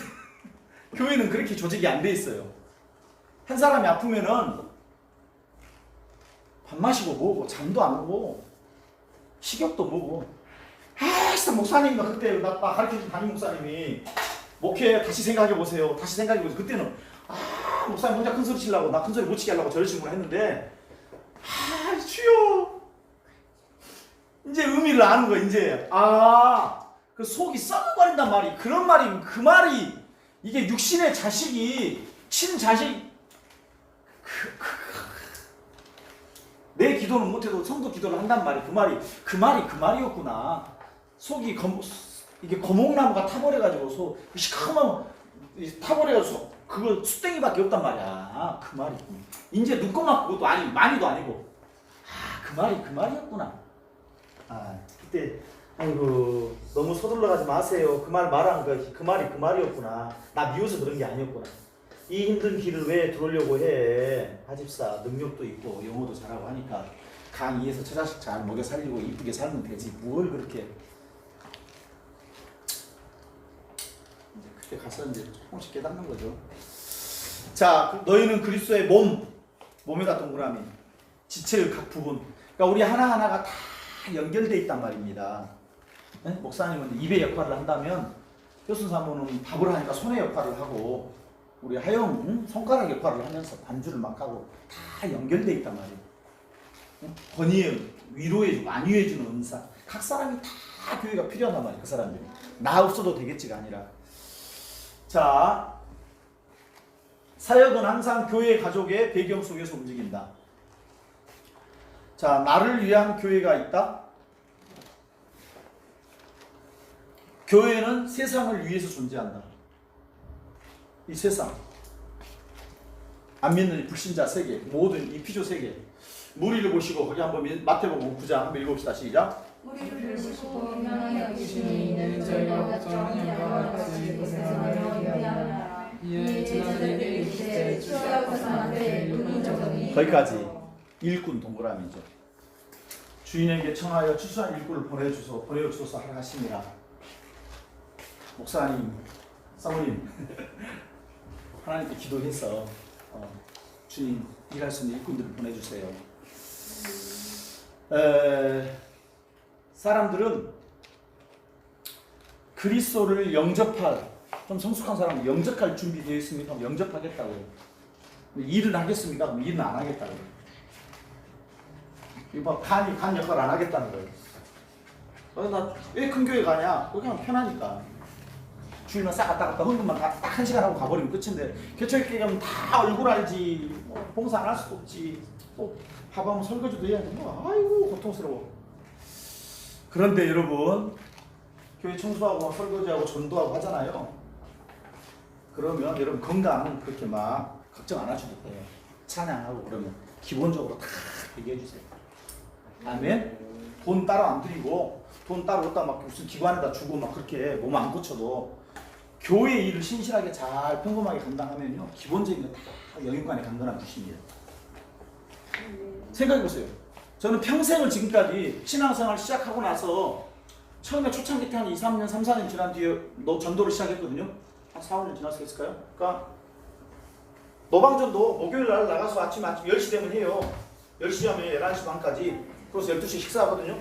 교회는 그렇게 조직이 안 돼 있어요. 한 사람이 아프면은 밥 마시고 뭐고 잠도 안 오고 식욕도 뭐고. 진짜 목사님 그때 나 가르쳐준 담임 목사님이 목회 다시 생각해 보세요. 그때는 목사님 혼자 큰 소리 치려고 나 큰 소리 못 치게 하려고 저런 식으로 했는데 주여 이제 의미를 아는 거야. 이제 그 속이 썩어버린단 말이. 그런 말이 그 말이 이게 육신의 자식이 친자식 내 기도는 못해도 성도 기도를 한단 말이. 그 말이었구나. 속이 이게 거목나무가 타버려가지고 시커먼 타버려가지고 그거 숫댕이밖에 없단 말이야. 그 말이. 이제 눈곱만 그것도 많이도 아니고. 그 말이었구나. 그때 아이고 너무 서둘러 가지 마세요. 그 말한 거 그 말이었구나. 나 미워서 그런 게 아니었구나. 이 힘든 길을 왜 들어오려고 해. 하집사 능력도 있고 영어도 잘하고 하니까 강의에서 처자식 잘 먹여 살리고 이쁘게 살면 되지. 뭘 그렇게. 이제 그때 가서 이제 조금씩 깨닫는 거죠. 자, 너희는 그리스도의 몸에다 동그라미, 지체의 각 부분. 그러니까 우리 하나하나가 다 연결되어 있단 말입니다. 네? 목사님은 입의 역할을 한다면 교수 사모는 밥을 하니까 손의 역할을 하고 우리 하영 손가락 역할을 하면서 반주를 막 하고 다 연결되어 있단 말이에요. 권위에 위로해주고 안위해주는 은사. 각 사람이 다 교회가 필요하단 말이에요. 그 사람들이. 나 없어도 되겠지가 아니라. 자, 사역은 항상 교회 가족의 배경 속에서 움직인다. 자, 나를 위한 교회가 있다. 교회는 세상을 위해서 존재한다. 이 세상, 안 믿는 불신자 세계, 모든 이 피조 세계. 무리를 보시고 거기 한번 마태복음 9장 한번 읽읍시다. 시작. 무리를 보시고 명하여 여기시니 이는 저희가 걱정하는 영광과 같이 고생하며 미안하라. 이에 제자들에게 이르시되 주여 사람들의 눈이 적으니. 거기까지 일꾼 동그라미죠. 주인에게 청하여 추수한 일꾼을 보내주소서 하라 하십니다. 목사님, 사모님 하나님께 기도해서 주님 일할 수 있는 일꾼들을 보내주세요. 사람들은 그리스도를 영접할, 좀 성숙한 사람은 영접할 준비되어 있습니까? 영접하겠다고요. 일은 하겠습니까? 그럼 일은 안 하겠다고요. 이거 간 역할 안 하겠다는 거예요. 나 왜 큰 교회 가냐? 거기 가면 편하니까. 주일만 싹 갔다 헌금만 딱 1시간 하고 가버리면 끝인데 개척교회 가면 다 얼굴 알지. 봉사 안 할 수도 없지. 또 밥하면 설거지도 해야 되고 아이고 고통스러워. 그런데 여러분 교회 청소하고 설거지하고 전도하고 하잖아요. 그러면 여러분 건강 그렇게 막 걱정 안 하셔도 돼요. 찬양하고 그러면 기본적으로 다 얘기해 주세요. 아멘. 돈 따로 안 드리고 돈 따로 갖다 막 무슨 기관에다 주고 막 그렇게 몸 안 고쳐도 교회 일을 신실하게 잘 평범하게 감당하면요 기본적인 거 다 영육간에 강건한 주십니다. 생각해 보세요. 저는 평생을 지금까지 신앙생활 시작하고 나서 처음에 초창기 때 한 2, 3년, 3, 4년 지난 뒤에 전도를 시작했거든요. 한 4, 5년 지났을까요? 그러니까 노방전도 목요일 날 나가서 아침 10시 되면 해요. 10시 하면 11시 반까지. 그래서 12시 식사하거든요.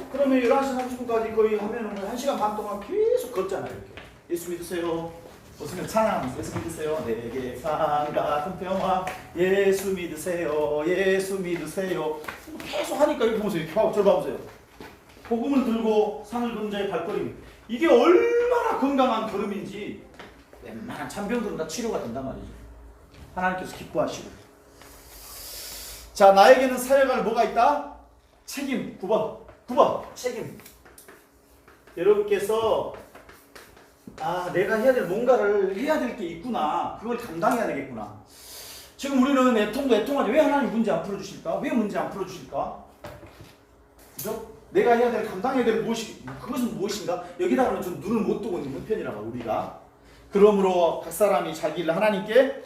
그러면 11시 30분까지 거의 하면은 1시간 반 동안 계속 걷잖아요. 이렇게. 예수 믿으세요. 보시면 찬양, 예수 믿으세요. 내게 산 같은 평화, 예수 믿으세요. 예수 믿으세요. 계속 하니까 이렇게 보세요. 이렇게 저 봐보세요. 복음을 들고 산을 걷는 자의 발걸음. 이게 얼마나 건강한 걸음인지 웬만한 잔병들은 다 치료가 된단 말이죠. 하나님께서 기뻐하시고. 자, 나에게는 사역할 뭐가 있다? 책임. 9번 책임. 여러분께서 내가 해야 될 뭔가를 해야 될 게 있구나. 그걸 감당해야 되겠구나. 지금 우리는 애통하죠. 왜 하나님 문제 안 풀어주실까? 왜 문제 안 풀어주실까? 그죠? 내가 해야 될, 감당해야 될 그것은 무엇인가? 여기다가는 좀 눈을 못 뜨고 있는 편이라고 우리가. 그러므로 각 사람이 자기 일을 하나님께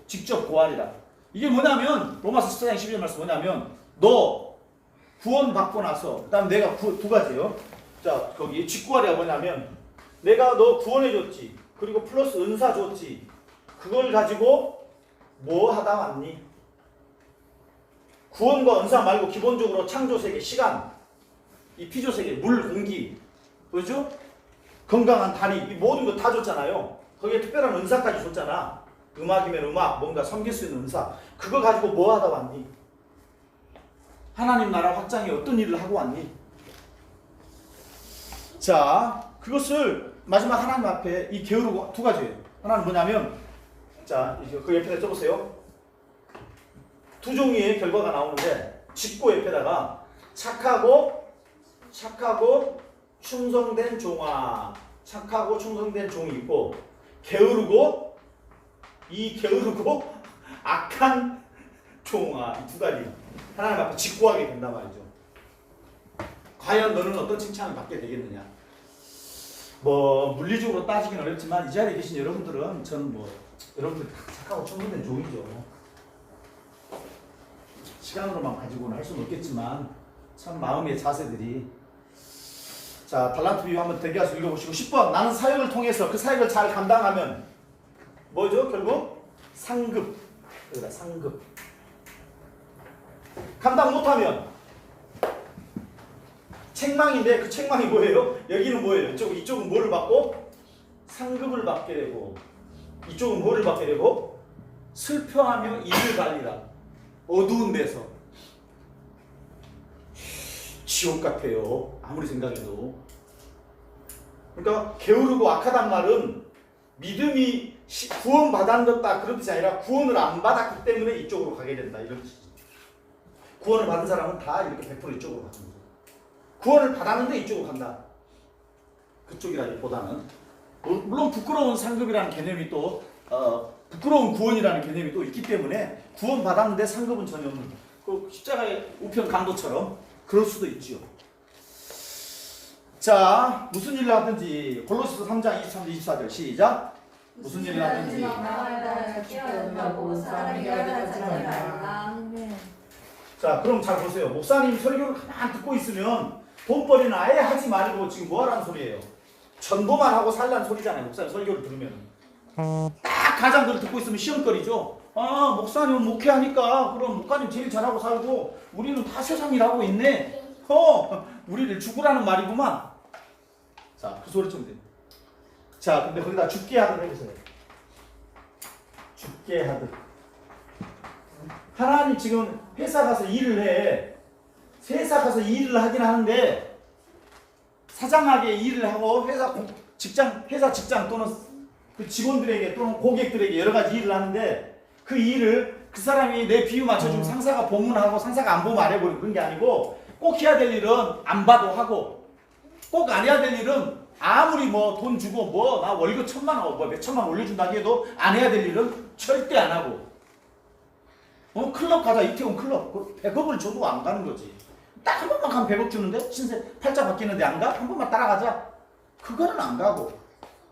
직접 고하리라. 이게 뭐냐면 로마서 14장 12절 말씀 뭐냐면 너 구원받고 나서 그다음 내가 두 가지예요. 자, 거기 직구하리가 뭐냐면 내가 너 구원해줬지. 그리고 플러스 은사 줬지. 그걸 가지고 뭐 하다 왔니? 구원과 은사 말고 기본적으로 창조세계, 시간, 이 피조세계, 물, 공기, 그렇죠? 건강한 다리, 이 모든 거 다 줬잖아요. 거기에 특별한 은사까지 줬잖아. 음악이면 음악, 뭔가 섬길 수 있는 은사. 그거 가지고 뭐 하다 왔니? 하나님 나라 확장에 어떤 일을 하고 왔니? 자, 그것을 마지막 하나님 앞에 이 게으르고 두 가지예요. 하나는 뭐냐면, 자, 그 옆에다 써보세요. 두 종류의 결과가 나오는데, 직고 옆에다가 착하고 충성된 종아, 착하고 충성된 종이 있고, 게으르고 악한 종아, 이 두 가지 하나님 앞에 직고하게 된단 말이죠. 과연 너는 어떤 칭찬을 받게 되겠느냐? 뭐 물리적으로 따지기는 어렵지만 이 자리에 계신 여러분들은 저는 뭐 여러분들 착하고 충성된 종이죠. 시간으로만 가지고는 할 수는 없겠지만 참 마음의 자세들이. 자, 달란트 비유 한번 대기해서 읽어보시고 10번 나는 사역을 통해서 그 사역을 잘 감당하면 뭐죠? 결국 상급. 여기다 상급. 감당 못하면 책망인데 그 책망이 뭐예요? 여기는 뭐예요? 이쪽은 뭐를 받고? 상급을 받게 되고, 이쪽은 뭐를 받게 되고? 슬퍼하며 이를 갈리라. 어두운 데서. 지옥 같아요. 아무리 생각해도. 그러니까 게으르고 악하단 말은 믿음이 구원 받았다 그런 뜻이 아니라 구원을 안 받았기 때문에 이쪽으로 가게 된다 이런 뜻이지. 구원을 받은 사람은 다 이렇게 100% 이쪽으로 가는 거죠. 구원을 받았는데 이쪽으로 간다. 그쪽이라기보다는 물론 부끄러운 상급이라는 개념이 또 부끄러운 구원이라는 개념이 또 있기 때문에 구원 받았는데 상급은 전혀 없는 그 십자가의 우편 강도처럼 그럴 수도 있지요. 자, 무슨 일을 하든지 골로새서 3장 23절 24절 시작. 무슨 일을 하든지 자, 그럼 잘 보세요. 목사님 설교를 가만 듣고 있으면 돈벌이는 아예 하지 말고 지금 뭐 하라는 소리예요? 전도만 하고 살라는 소리잖아요. 목사님 설교를 들으면 딱 가장들 듣고 있으면 시험거리죠. 목사님은 목회하니까 그럼 목사님 제일 잘하고 살고 우리는 다 세상 일 하고 있네. 우리를 죽으라는 말이구만. 자, 그 소리 좀 돼. 자, 근데 거기다 죽게 하듯 해보세요. 죽게 하듯. 하나님 지금 회사 가서 일을 해. 회사 가서 일을 하긴 하는데 사장하게 일을 하고 회사 직장 또는 그 직원들에게 또는 고객들에게 여러 가지 일을 하는데 그 일을 그 사람이 내 비유 맞춰주면 상사가 보면 하고 상사가 안 보면 안 해버리고 그런 게 아니고 꼭 해야 될 일은 안 봐도 하고 꼭 안 해야 될 일은 아무리 뭐 돈 주고 뭐 나 월급 1,000만 원 뭐 몇천만 원 올려준다고 해도 안 해야 될 일은 절대 안 하고 클럽 가자 이태원 클럽 100억을 줘도 안 가는 거지. 딱 한 번만 가면 100억 주는데 신세 팔자 바뀌는데 안 가? 한 번만 따라가자. 그거는 안 가고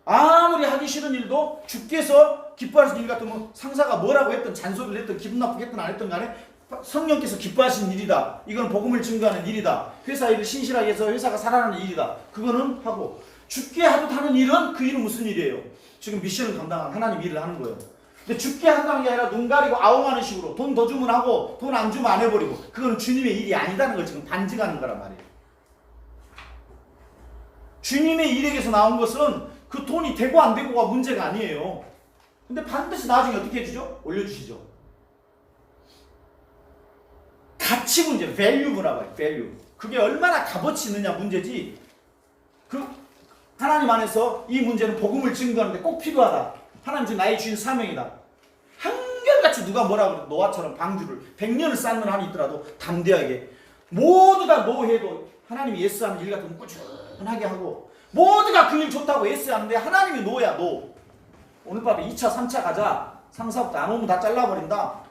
아무리 하기 싫은 일도 주께서 기뻐하시는 일 같으면 상사가 뭐라고 했든 잔소리를 했든 기분 나쁘게 했든 안 했든 간에 성령께서 기뻐하시는 일이다. 이건 복음을 증거하는 일이다. 회사 일을 신실하게 해서 회사가 살아나는 일이다. 그거는 하고, 죽게 하듯 하는 일은 그 일은 무슨 일이에요? 지금 미션을 감당한 하나님 일을 하는 거예요. 근데 죽게 한다는 게 아니라 눈 가리고 아웅하는 식으로 돈 더 주면 하고 돈 안 주면 안 해버리고, 그거는 주님의 일이 아니다는 걸 지금 반증하는 거란 말이에요. 주님의 일에게서 나온 것은 그 돈이 되고 안 되고가 문제가 아니에요. 근데 반드시 나중에 어떻게 해주죠? 올려주시죠. 가치 문제, value라고 해요. value. 그게 얼마나 값어치 있느냐 문제지. 그 하나님 안에서 이 문제는 복음을 증거하는데 꼭 필요하다. 하나님 지금 나의 주인 사명이다. 한결같이 누가 뭐라고 그래. 노아처럼 방주를 100년을 쌓는 한이 있더라도 담대하게 모두가 노해도 하나님이 예스하는 일 같은 거 꾸준하게 하고, 모두가 그 일 좋다고 예스하는데 하나님이 노야 노. 오늘 밤에 2차 3차 가자. 상사부터 안 오면 다 잘라버린다.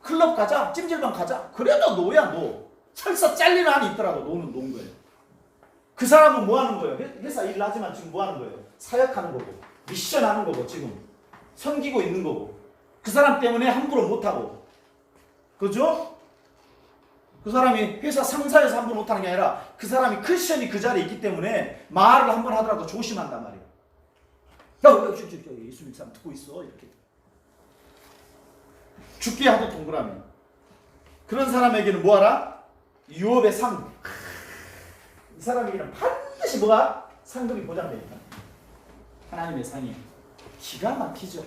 클럽 가자. 찜질방 가자. 그래도 노야 노. 설사 잘리는 한이 있더라도 노는 노인 거예요. 그 사람은 뭐 하는 거예요? 회사 일을 하지만 지금 뭐 하는 거예요? 사역하는 거고, 미션 하는 거고, 지금 섬기고 있는 거고. 그 사람 때문에 함부로 못하고, 그죠? 그 사람이 회사 상사에서 함부로 못하는 게 아니라 그 사람이 크리스천이 그 자리에 있기 때문에 말을 한번 하더라도 조심한단 말이에요. 야, 예수님 사람 듣고 있어. 이렇게 죽게 하도 동그라미. 그런 사람에게는 뭐하라? 유업의 상. 이 사람에게는 반드시 뭐가? 상급이 보장되니까. 하나님의 상이 기가 막히죠.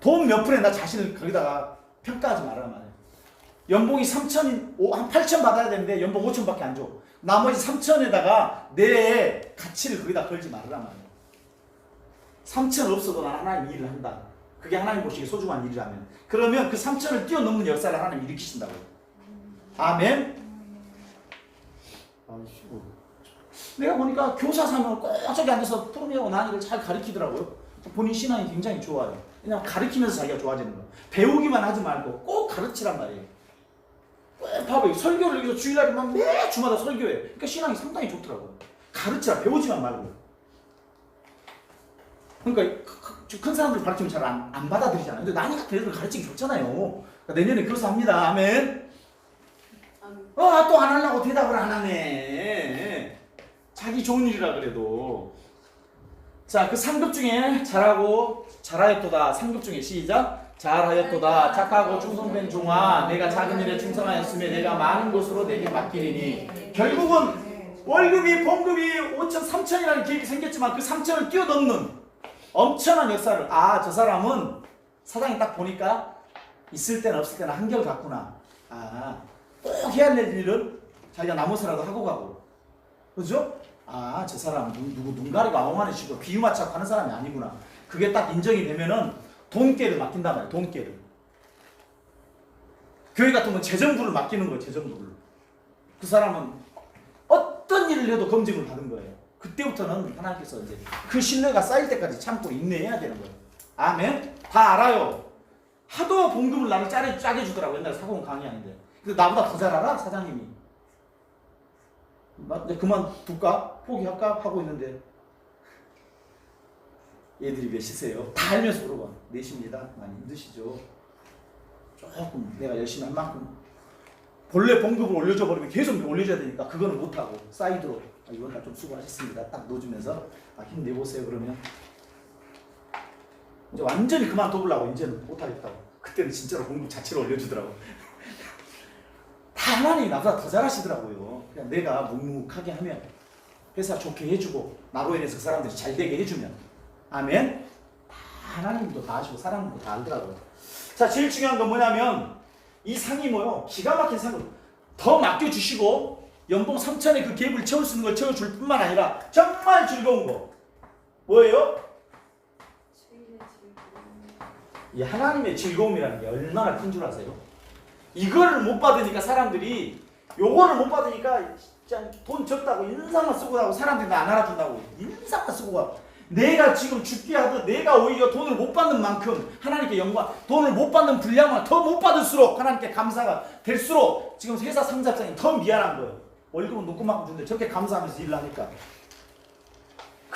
돈 몇 푼에 나 자신을 거기다가 평가하지 말아라 말이에요. 연봉이 3천, 한 8천 받아야 되는데 연봉 5천밖에 안 줘. 나머지 3천에다가 내 가치를 거기다 걸지 말아라 말이에요. 3천 없어도 난 하나님 일을 한다. 그게 하나님 보시기에 소중한 일이라면, 그러면 그 3천을 뛰어넘는 역사를 하나님 일으키신다고요. 아멘. 내가 보니까 교사 사명을 꼭 저기 앉아서 푸르미하고 난이를 잘 가르치더라고요. 본인 신앙이 굉장히 좋아요. 그냥 가르치면서 자기가 좋아지는 거예요. 배우기만 하지 말고 꼭 가르치란 말이에요. 꼭 봐봐요. 설교를 여기서 주일날에만 매 주마다 설교해. 그러니까 신앙이 상당히 좋더라고요. 가르치라. 배우지만 말고. 그러니까 큰 사람들 가르치면 잘 안 받아들이잖아요. 근데 나이 같은 애들 가르치기 좋잖아요. 그러니까 내년에 그렇습니다. 아멘. 또 안 하려고 대답을 안 하네. 자기 좋은 일이라 그래도. 자, 그 상급 중에 잘하였도다. 상급 중에 시작. 잘하였도다. 착하고 충성된 종아, 내가 작은 일에 충성하였으며 내가 많은 것으로 내게 맡기리니. 결국은 월급이 봉급이 5천, 3천이라는 계획이 생겼지만 그 3천을 뛰어넘는 엄청난 역사를, 저 사람은 사장이 딱 보니까 있을 때는 없을 때는 한결 같구나. 꼭 해야 될 일은 자기가 나머지라도 하고 가고. 그죠? 저 사람 누구 눈 가리고 아웅하는 식으로 비유맞춰 하는 사람이 아니구나. 그게 딱 인정이 되면은 돈깨를 맡긴단 말이에요. 돈깨를. 교회 같으면 재정부를 맡기는 거예요. 재정부를. 그 사람은 어떤 일을 해도 검증을 받은 거예요. 그때부터는 하나님께서 이제 그 신뢰가 쌓일 때까지 참고 인내해야 되는 거예요. 아멘? 다 알아요. 하도 봉급을 나를 짜게 주더라고. 옛날에 사고는 강의하는데. 근데 나보다 더 잘 알아? 사장님이. 이제 그만둘까? 포기할까? 하고 있는데 얘들이 몇이세요? 다 알면서 물어봐. 넷입니다. 많이 힘드시죠? 조금 내가 열심히 한 만큼 본래 봉급을 올려줘 버리면 계속 올려줘야 되니까 그거는 못하고 사이드로 이번 달 좀 수고하셨습니다. 딱 넣어주면서 힘내보세요. 그러면 이제 완전히 그만둬보려고 이제는 못하겠다고. 그때는 진짜로 봉급 자체를 올려주더라고. 다 하나님이 나보다 더 잘하시더라고요. 그냥 내가 묵묵하게 하면, 회사 좋게 해주고 나로 인해서 그 사람들이 잘 되게 해주면, 아멘. 다 하나님도 다 아시고 사람도 다 알더라고요. 자, 제일 중요한 건 뭐냐면 이 상이 뭐요? 기가 막힌 상을 더 맡겨주시고 연봉 3천에 그 갭을 채울 수 있는 걸 채워줄 뿐만 아니라 정말 즐거운 거 뭐예요? 이 하나님의 즐거움이라는 게 얼마나 큰 줄 아세요? 이거를 못 받으니까 사람들이, 요거를 못 받으니까 진짜 돈 적다고 인상만 쓰고 가고, 사람들이 나 안 알아준다고 인상만 쓰고 가고, 내가 지금 죽게 하듯 내가 오히려 돈을 못 받는 만큼 하나님께 영광, 돈을 못 받는 분량만 더 못 받을수록 하나님께 감사가 될수록 지금 회사 상사장이 더 미안한 거예요. 월급은 눈금만큼 주는데 저렇게 감사하면서 일을 하니까.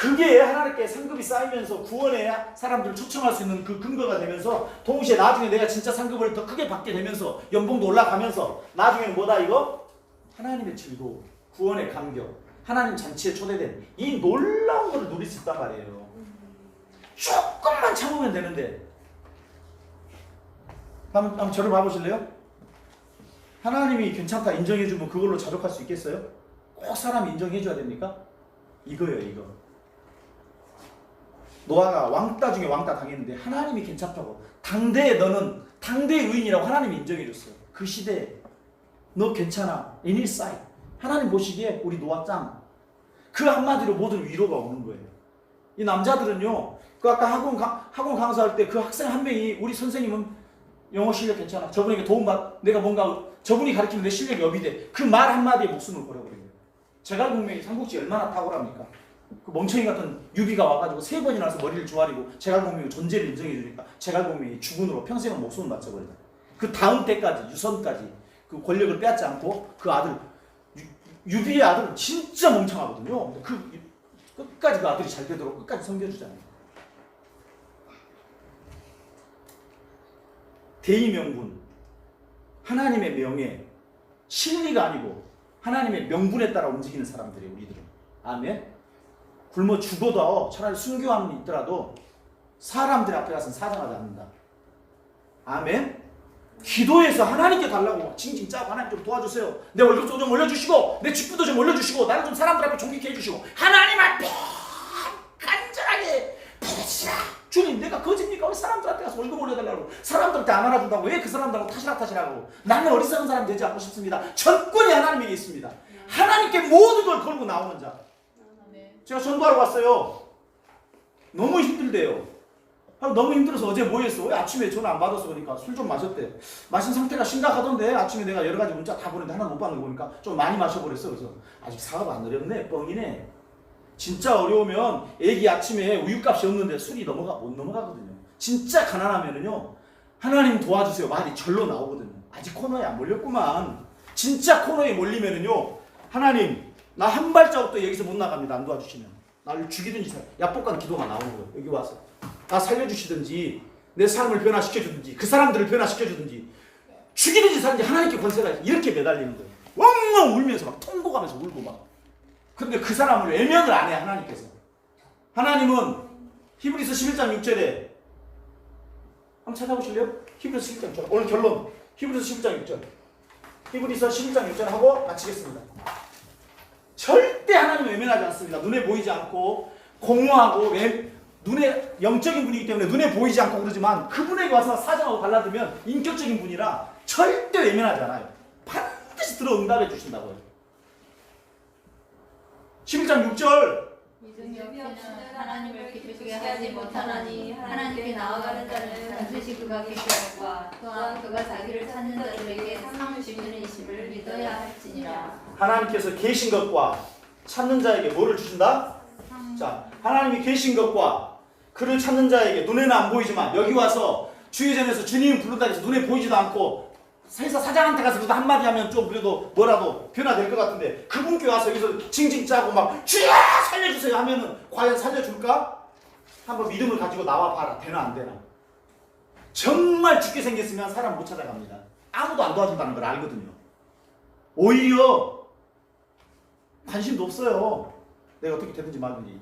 그게 하나님께 상급이 쌓이면서 구원에 사람들을 초청할 수 있는 그 근거가 되면서 동시에 나중에 내가 진짜 상급을 더 크게 받게 되면서 연봉도 올라가면서 나중에는 뭐다 이거? 하나님의 즐거움, 구원의 감격, 하나님 잔치에 초대된 이 놀라운 것을 누릴 수 있단 말이에요. 조금만 참으면 되는데 한번 저를 봐보실래요? 하나님이 괜찮다 인정해주면 그걸로 자족할 수 있겠어요? 꼭 사람이 인정해줘야 됩니까? 이거예요 이거. 노아가 왕따 중에 왕따 당했는데 하나님이 괜찮다고 당대에 너는 당대의 의인이라고 하나님이 인정해줬어요. 그 시대에 너 괜찮아 in his sight. 하나님 보시기에 우리 노아 짱. 그 한마디로 모든 위로가 오는 거예요. 이 남자들은요 그 아까 학원 강사할 때 그 학생 한 명이 우리 선생님은 영어 실력 괜찮아 저분에게 도움받 내가 뭔가 저분이 가르치면 내 실력이 업이 돼. 그 말 한마디에 목숨을 걸어버려요. 제갈공명이 삼국지 얼마나 탁월합니까? 그 멍청이 같은 유비가 와가지고 3번이나 와서 머리를 조아리고 제갈공명의 존재를 인정해주니까 제갈공명이 죽은으로 평생은 목숨을 바쳐버린다. 그 다음 때까지 유선까지 그 권력을 빼앗지 않고 그 아들 유비의 아들은 진짜 멍청하거든요. 그 끝까지 그 아들이 잘 되도록 끝까지 섬겨주잖아요. 대의명분, 하나님의 명예, 실리가 아니고 하나님의 명분에 따라 움직이는 사람들이에요. 우리들은. 아멘. 굶어 죽어도 차라리 순교함이 있더라도 사람들 앞에 가서는 사정하지 않는다. 아멘. 기도해서 하나님께 달라고 막 징징 짜고 하나님 좀 도와주세요. 내 월급도 좀 올려주시고 내 직분도 좀 올려주시고 나를 좀 사람들 앞에 존귀케 해주시고 하나님 앞에 간절하게 부르시라. 주님 내가 거짓니까? 왜 사람들한테 가서 월급 올려달라고 사람들한테 안 알아준다고 왜 그 사람들하고 탓이라고 나는 어리석은 사람 되지 않고 싶습니다. 전권이 하나님에게 있습니다. 하나님께 모든 걸 걸고 나오는 자. 제가 전도하러 왔어요. 너무 힘들대요. 너무 힘들어서 어제 뭐 했어? 왜 아침에 전화 안 받아서 그러니까 술 좀 마셨대. 마신 상태가 심각하던데 아침에 내가 여러 가지 문자 다 보냈는데 하나 못 받는 거 보니까 좀 많이 마셔버렸어. 그래서 아직 사업 안 어렵네. 뻥이네. 진짜 어려우면 애기 아침에 우유값이 없는데 술이 못 넘어가거든요. 진짜 가난하면은요 하나님 도와주세요 말이 절로 나오거든요. 아직 코너에 안 몰렸구만. 진짜 코너에 몰리면은요 하나님 나 한 발자국도 여기서 못 나갑니다. 안 도와주시면 나를 죽이든지 약복간 기도가 나오는 거예요. 여기 와서 나 살려주시든지 내 삶을 변화시켜주든지 그 사람들을 변화시켜주든지 죽이든지 살든지 하나님께 권세가 이렇게 매달리는 거예요. 엉엉 울면서 막 통곡하면서 울고 막. 근데 그 사람을 외면을 안 해 하나님께서. 하나님은 히브리서 11장 6절에 한번 찾아보실래요? 히브리서 11장 6절 오늘 결론 히브리서 11장 6절 히브리서 11장 6절 하고 마치겠습니다. 절대 하나님을 외면하지 않습니다. 눈에 보이지 않고 공허하고 눈에 영적인 분이기 때문에 눈에 보이지 않고 그러지만 그분에게 와서 사정하고 발라들면 인격적인 분이라 절대 외면하지 않아요. 반드시 들어 응답해 주신다고요. 11장 6절 믿음이 없이는 하나님을 기쁘시게 하지 못하나니 하나님께 나아가는 자는 반드시 그가 계시옵고 또한 그가 자기를 찾는 자들에게 상을 주시는 이심을 믿어야 할지니라. 하나님께서 계신 것과 찾는 자에게 뭐를 주신다? 자, 하나님이 계신 것과 그를 찾는 자에게 눈에는 안 보이지만 여기 와서 주의전에서 주님 부른다 해서 눈에 보이지도 않고 회사 사장한테 가서 그래도 한마디 하면 좀 그래도 뭐라도 변화될 것 같은데 그분께 와서 여기서 징징 짜고 막 주여 살려주세요 하면은 과연 살려줄까? 한번 믿음을 가지고 나와봐라. 되나 안 되나. 정말 죽게 생겼으면 사람 못 찾아갑니다. 아무도 안 도와준다는 걸 알거든요. 오히려 관심도 없어요. 내가 어떻게 되든지 말든지.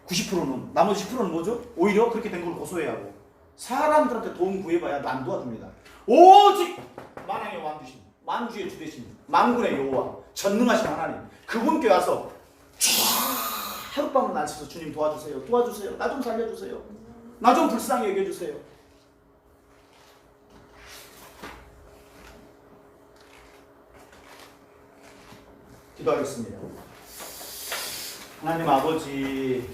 90%는 나머지 10%는 뭐죠? 오히려 그렇게 된 걸 고소해야 하고 사람들한테 도움 구해봐야 안 도와줍니다. 오직 만왕의 왕주신 만주의 주되신 만군의 여호와 전능하신 하나님 그분께 와서 하룻밤을 낮춰서 주님 도와주세요. 도와주세요. 나 좀 살려주세요. 나 좀 불쌍히 여겨주세요. 기도하겠습니다. 하나님 아버지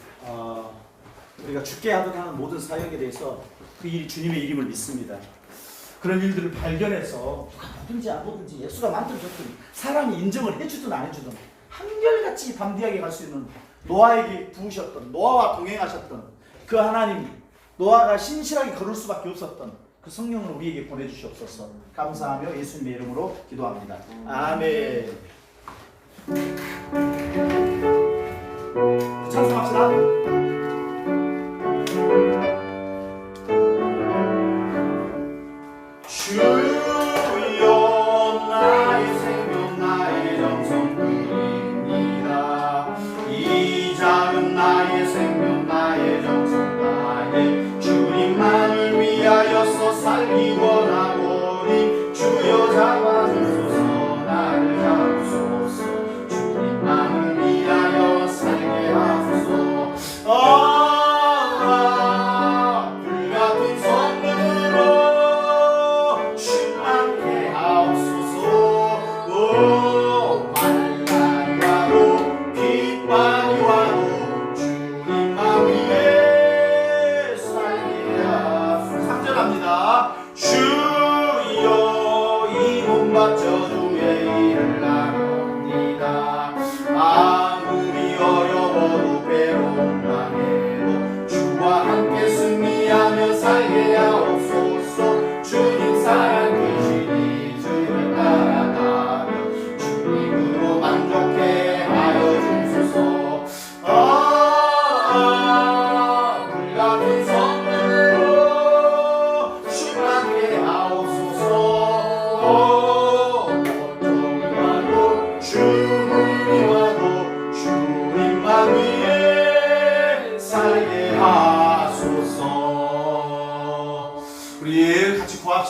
우리가 죽게 하든 하는 모든 사역에 대해서 그 일이 주님의 일임을 믿습니다. 그런 일들을 발견해서 누가 보든지 안 보든지 예수가 많든 적든 사람이 인정을 해주든 안 해주든 한결같이 담대하게 갈 수 있는 노아에게 부으셨던 노아와 동행하셨던 그 하나님 노아가 신실하게 걸을 수밖에 없었던 그 성령을 우리에게 보내주시옵소서. 감사하며 예수님의 이름으로 기도합니다. 아멘. 찬송합시다.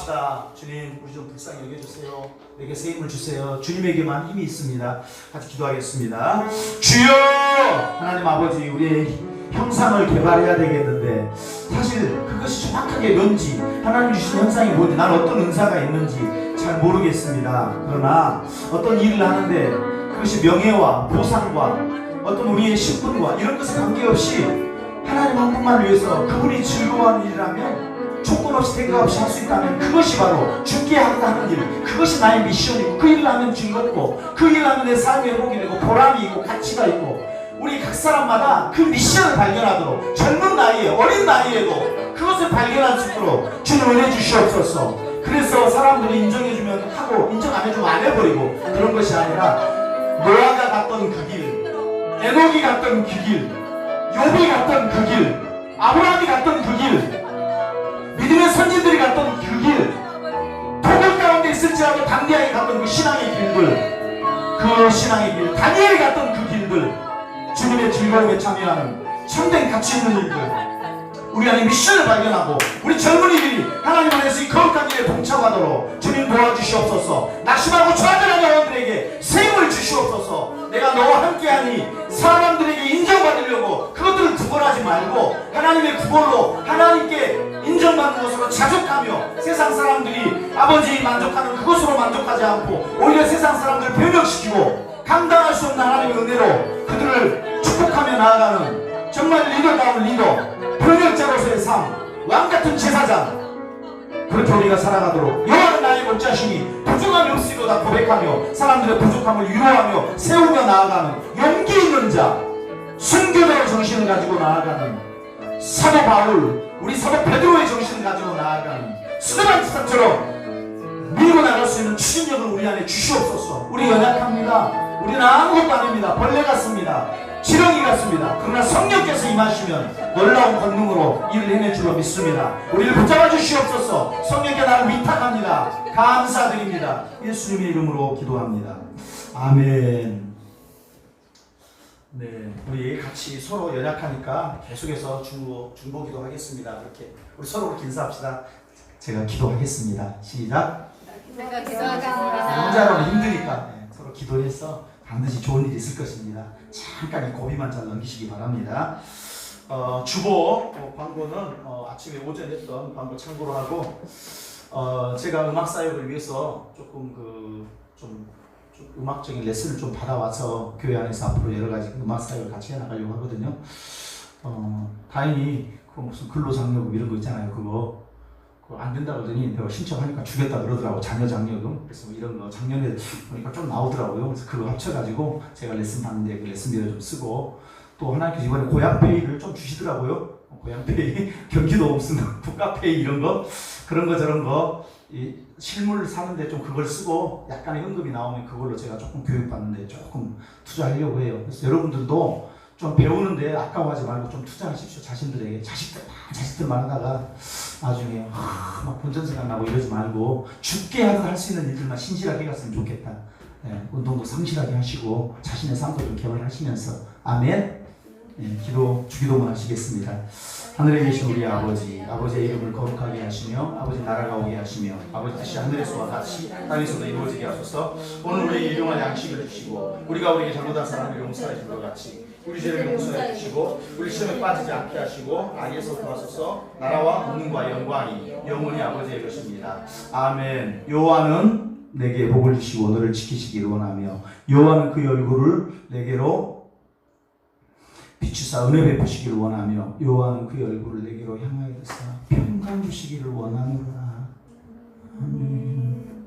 기도합시다. 주님, 우리 좀 불쌍히 여겨주세요. 내게 새 힘을 주세요. 주님에게만 힘이 있습니다. 같이 기도하겠습니다. 주여! 하나님 아버지, 우리의 형상을 개발해야 되겠는데 사실 그것이 정확하게 뭔지, 하나님 주신 형상이 뭔지, 난 어떤 은사가 있는지 잘 모르겠습니다. 그러나 어떤 일을 하는데 그것이 명예와 보상과 어떤 우리의 신분과 이런 것에 관계없이 하나님 한 분만을 위해서 그분이 즐거워하는 일이라면 조건 없이 대가 없이 할 수 있다면 그것이 바로 죽게 하는 일, 그것이 나의 미션이고, 그 일을 하면 즐겁고, 그 일을 하면 내 삶의 회복이 되고 보람이 있고 가치가 있고, 우리 각 사람마다 그 미션을 발견하도록 젊은 나이에, 어린 나이에도 그것을 발견할 수 있도록 주님 은혜 주시옵소서. 그래서 사람들이 인정해주면 하고 인정 안 해주면 안 해버리고 그런 것이 아니라 노아가 갔던 그 길, 에녹이 갔던 그 길, 욥이 갔던 그 길, 아브라함이 갔던 그 길, 믿음의 선진들이 갔던 그 길, 도굴 가운데 있을지라도 담대하게 갔던 그 신앙의 길들, 그 신앙의 길, 다니엘이 갔던 그 길들, 주님의 즐거움에 참여하는 참된 가치 있는 일들, 우리 안에 미션을 발견하고 우리 젊은이들이 하나님 안에서 이 거룩한 일에 동참하도록 주님 도와주시옵소서. 낙심하고 좌절한 영혼들에게 새 힘을 주시옵소서. 내가 너와 함께하니 사람들에게 인정받으려고 그것들을 구걸하지 말고 하나님의 구걸로 하나님께 인정받는 것으로 자족하며 세상 사람들이 아버지 만족하는 그것으로 만족하지 않고 오히려 세상 사람들을 변형시키고 감당할 수 없는 하나님의 은혜로 그들을 축복하며 나아가는 정말 리더다운 리더, 변혁자로서의 삶, 왕같은 제사장, 그렇게 우리가 살아가도록 여호와는 나의 목자시니 부족함이 없으리로다 고백하며 사람들의 부족함을 위로하며 세우며 나아가는 용기 있는 자, 순교자의 정신을 가지고 나아가는 사도 바울, 우리 사도 베드로의 정신을 가지고 나아가는 스데반 지사처럼 밀고 나갈 수 있는 추진력을 우리 안에 주시옵소서. 우리 연약합니다. 우리는 아무것도 아닙니다. 벌레 같습니다. 지렁이 같습니다. 그러나 성령께서 임하시면 놀라운 권능으로 일을 해낼 줄로 믿습니다. 우리를 붙잡아 주시옵소서. 성령께 나를 위탁합니다. 감사드립니다. 예수님의 이름으로 기도합니다. 아멘. 네, 우리 같이 서로 연약하니까 계속해서 중보기도 하겠습니다. 그렇게 우리 서로 그렇게 인사합시다. 제가 기도하겠습니다. 시작. 내가 기도하겠습니다. 혼자로는 힘드니까 서로 기도해서 반드시 좋은 일이 있을 것입니다. 잠깐 이 고비만 잘 넘기시기 바랍니다. 주보 광고는 아침에 오전에 했던 광고 참고로 하고, 제가 음악 사역을 위해서 조금 좀 음악적인 레슨을 좀 받아와서 교회 안에서 앞으로 여러 가지 음악 사역을 같이 해나가려고 하거든요. 다행히 그 무슨 근로장려금 이런 거 있잖아요. 그거 안 된다 그러더니 내가 신청하니까 주겠다 그러더라고. 자녀 장려금. 그래서 뭐 이런 거 작년에 보니까 좀 나오더라고요. 그래서 그거 합쳐가지고 제가 레슨 받는데 그 레슨비를 좀 쓰고, 또 하나님께서 이번에 고향페이를 좀 주시더라고요. 고향페이, 경기도 무슨 국가페이 이런 거, 그런 거 저런 거, 이 실물 사는데 좀 그걸 쓰고 약간의 현금이 나오면 그걸로 제가 조금 교육받는데 조금 투자하려고 해요. 그래서 여러분들도 좀 배우는데 아까워하지 말고 좀 투자하십시오. 자신들에게. 자식들만 하다가 나중에 막 본전 생각나고 이러지 말고 죽게 하듯 할 수 있는 일들만 신실하게 갔으면 좋겠다. 운동도 성실하게 하시고 자신의 삶도 좀 개발하시면서 아멘. 주기도문 하시겠습니다. 하늘에 계신 우리 아버지의 이름을 거룩하게 하시며 아버지 나라가 오게 하시며 아버지 뜻이 하늘에서와 같이 땅에서도 이루어지게 하소서. 오늘 우리에게 일용할 양식을 주시고 우리가 우리에게 잘못한 사람을 용서해 준 것 같이 우리 죄를 용서해 주시고 우리 시험에 빠지지 않게 하시고 악에서 구하소서. 나라와 권능과 영광이 영원히 아버지의 것입니다. 아멘. 여호와는 내게 복을 주시고 너를 지키시기를 원하며 여호와는 그의 얼굴을 내게로 비추사 은혜 베푸시기를 원하며 여호와는 그의 얼굴을 내게로 향하여 드사 평강 주시기를 원하노라. 아멘.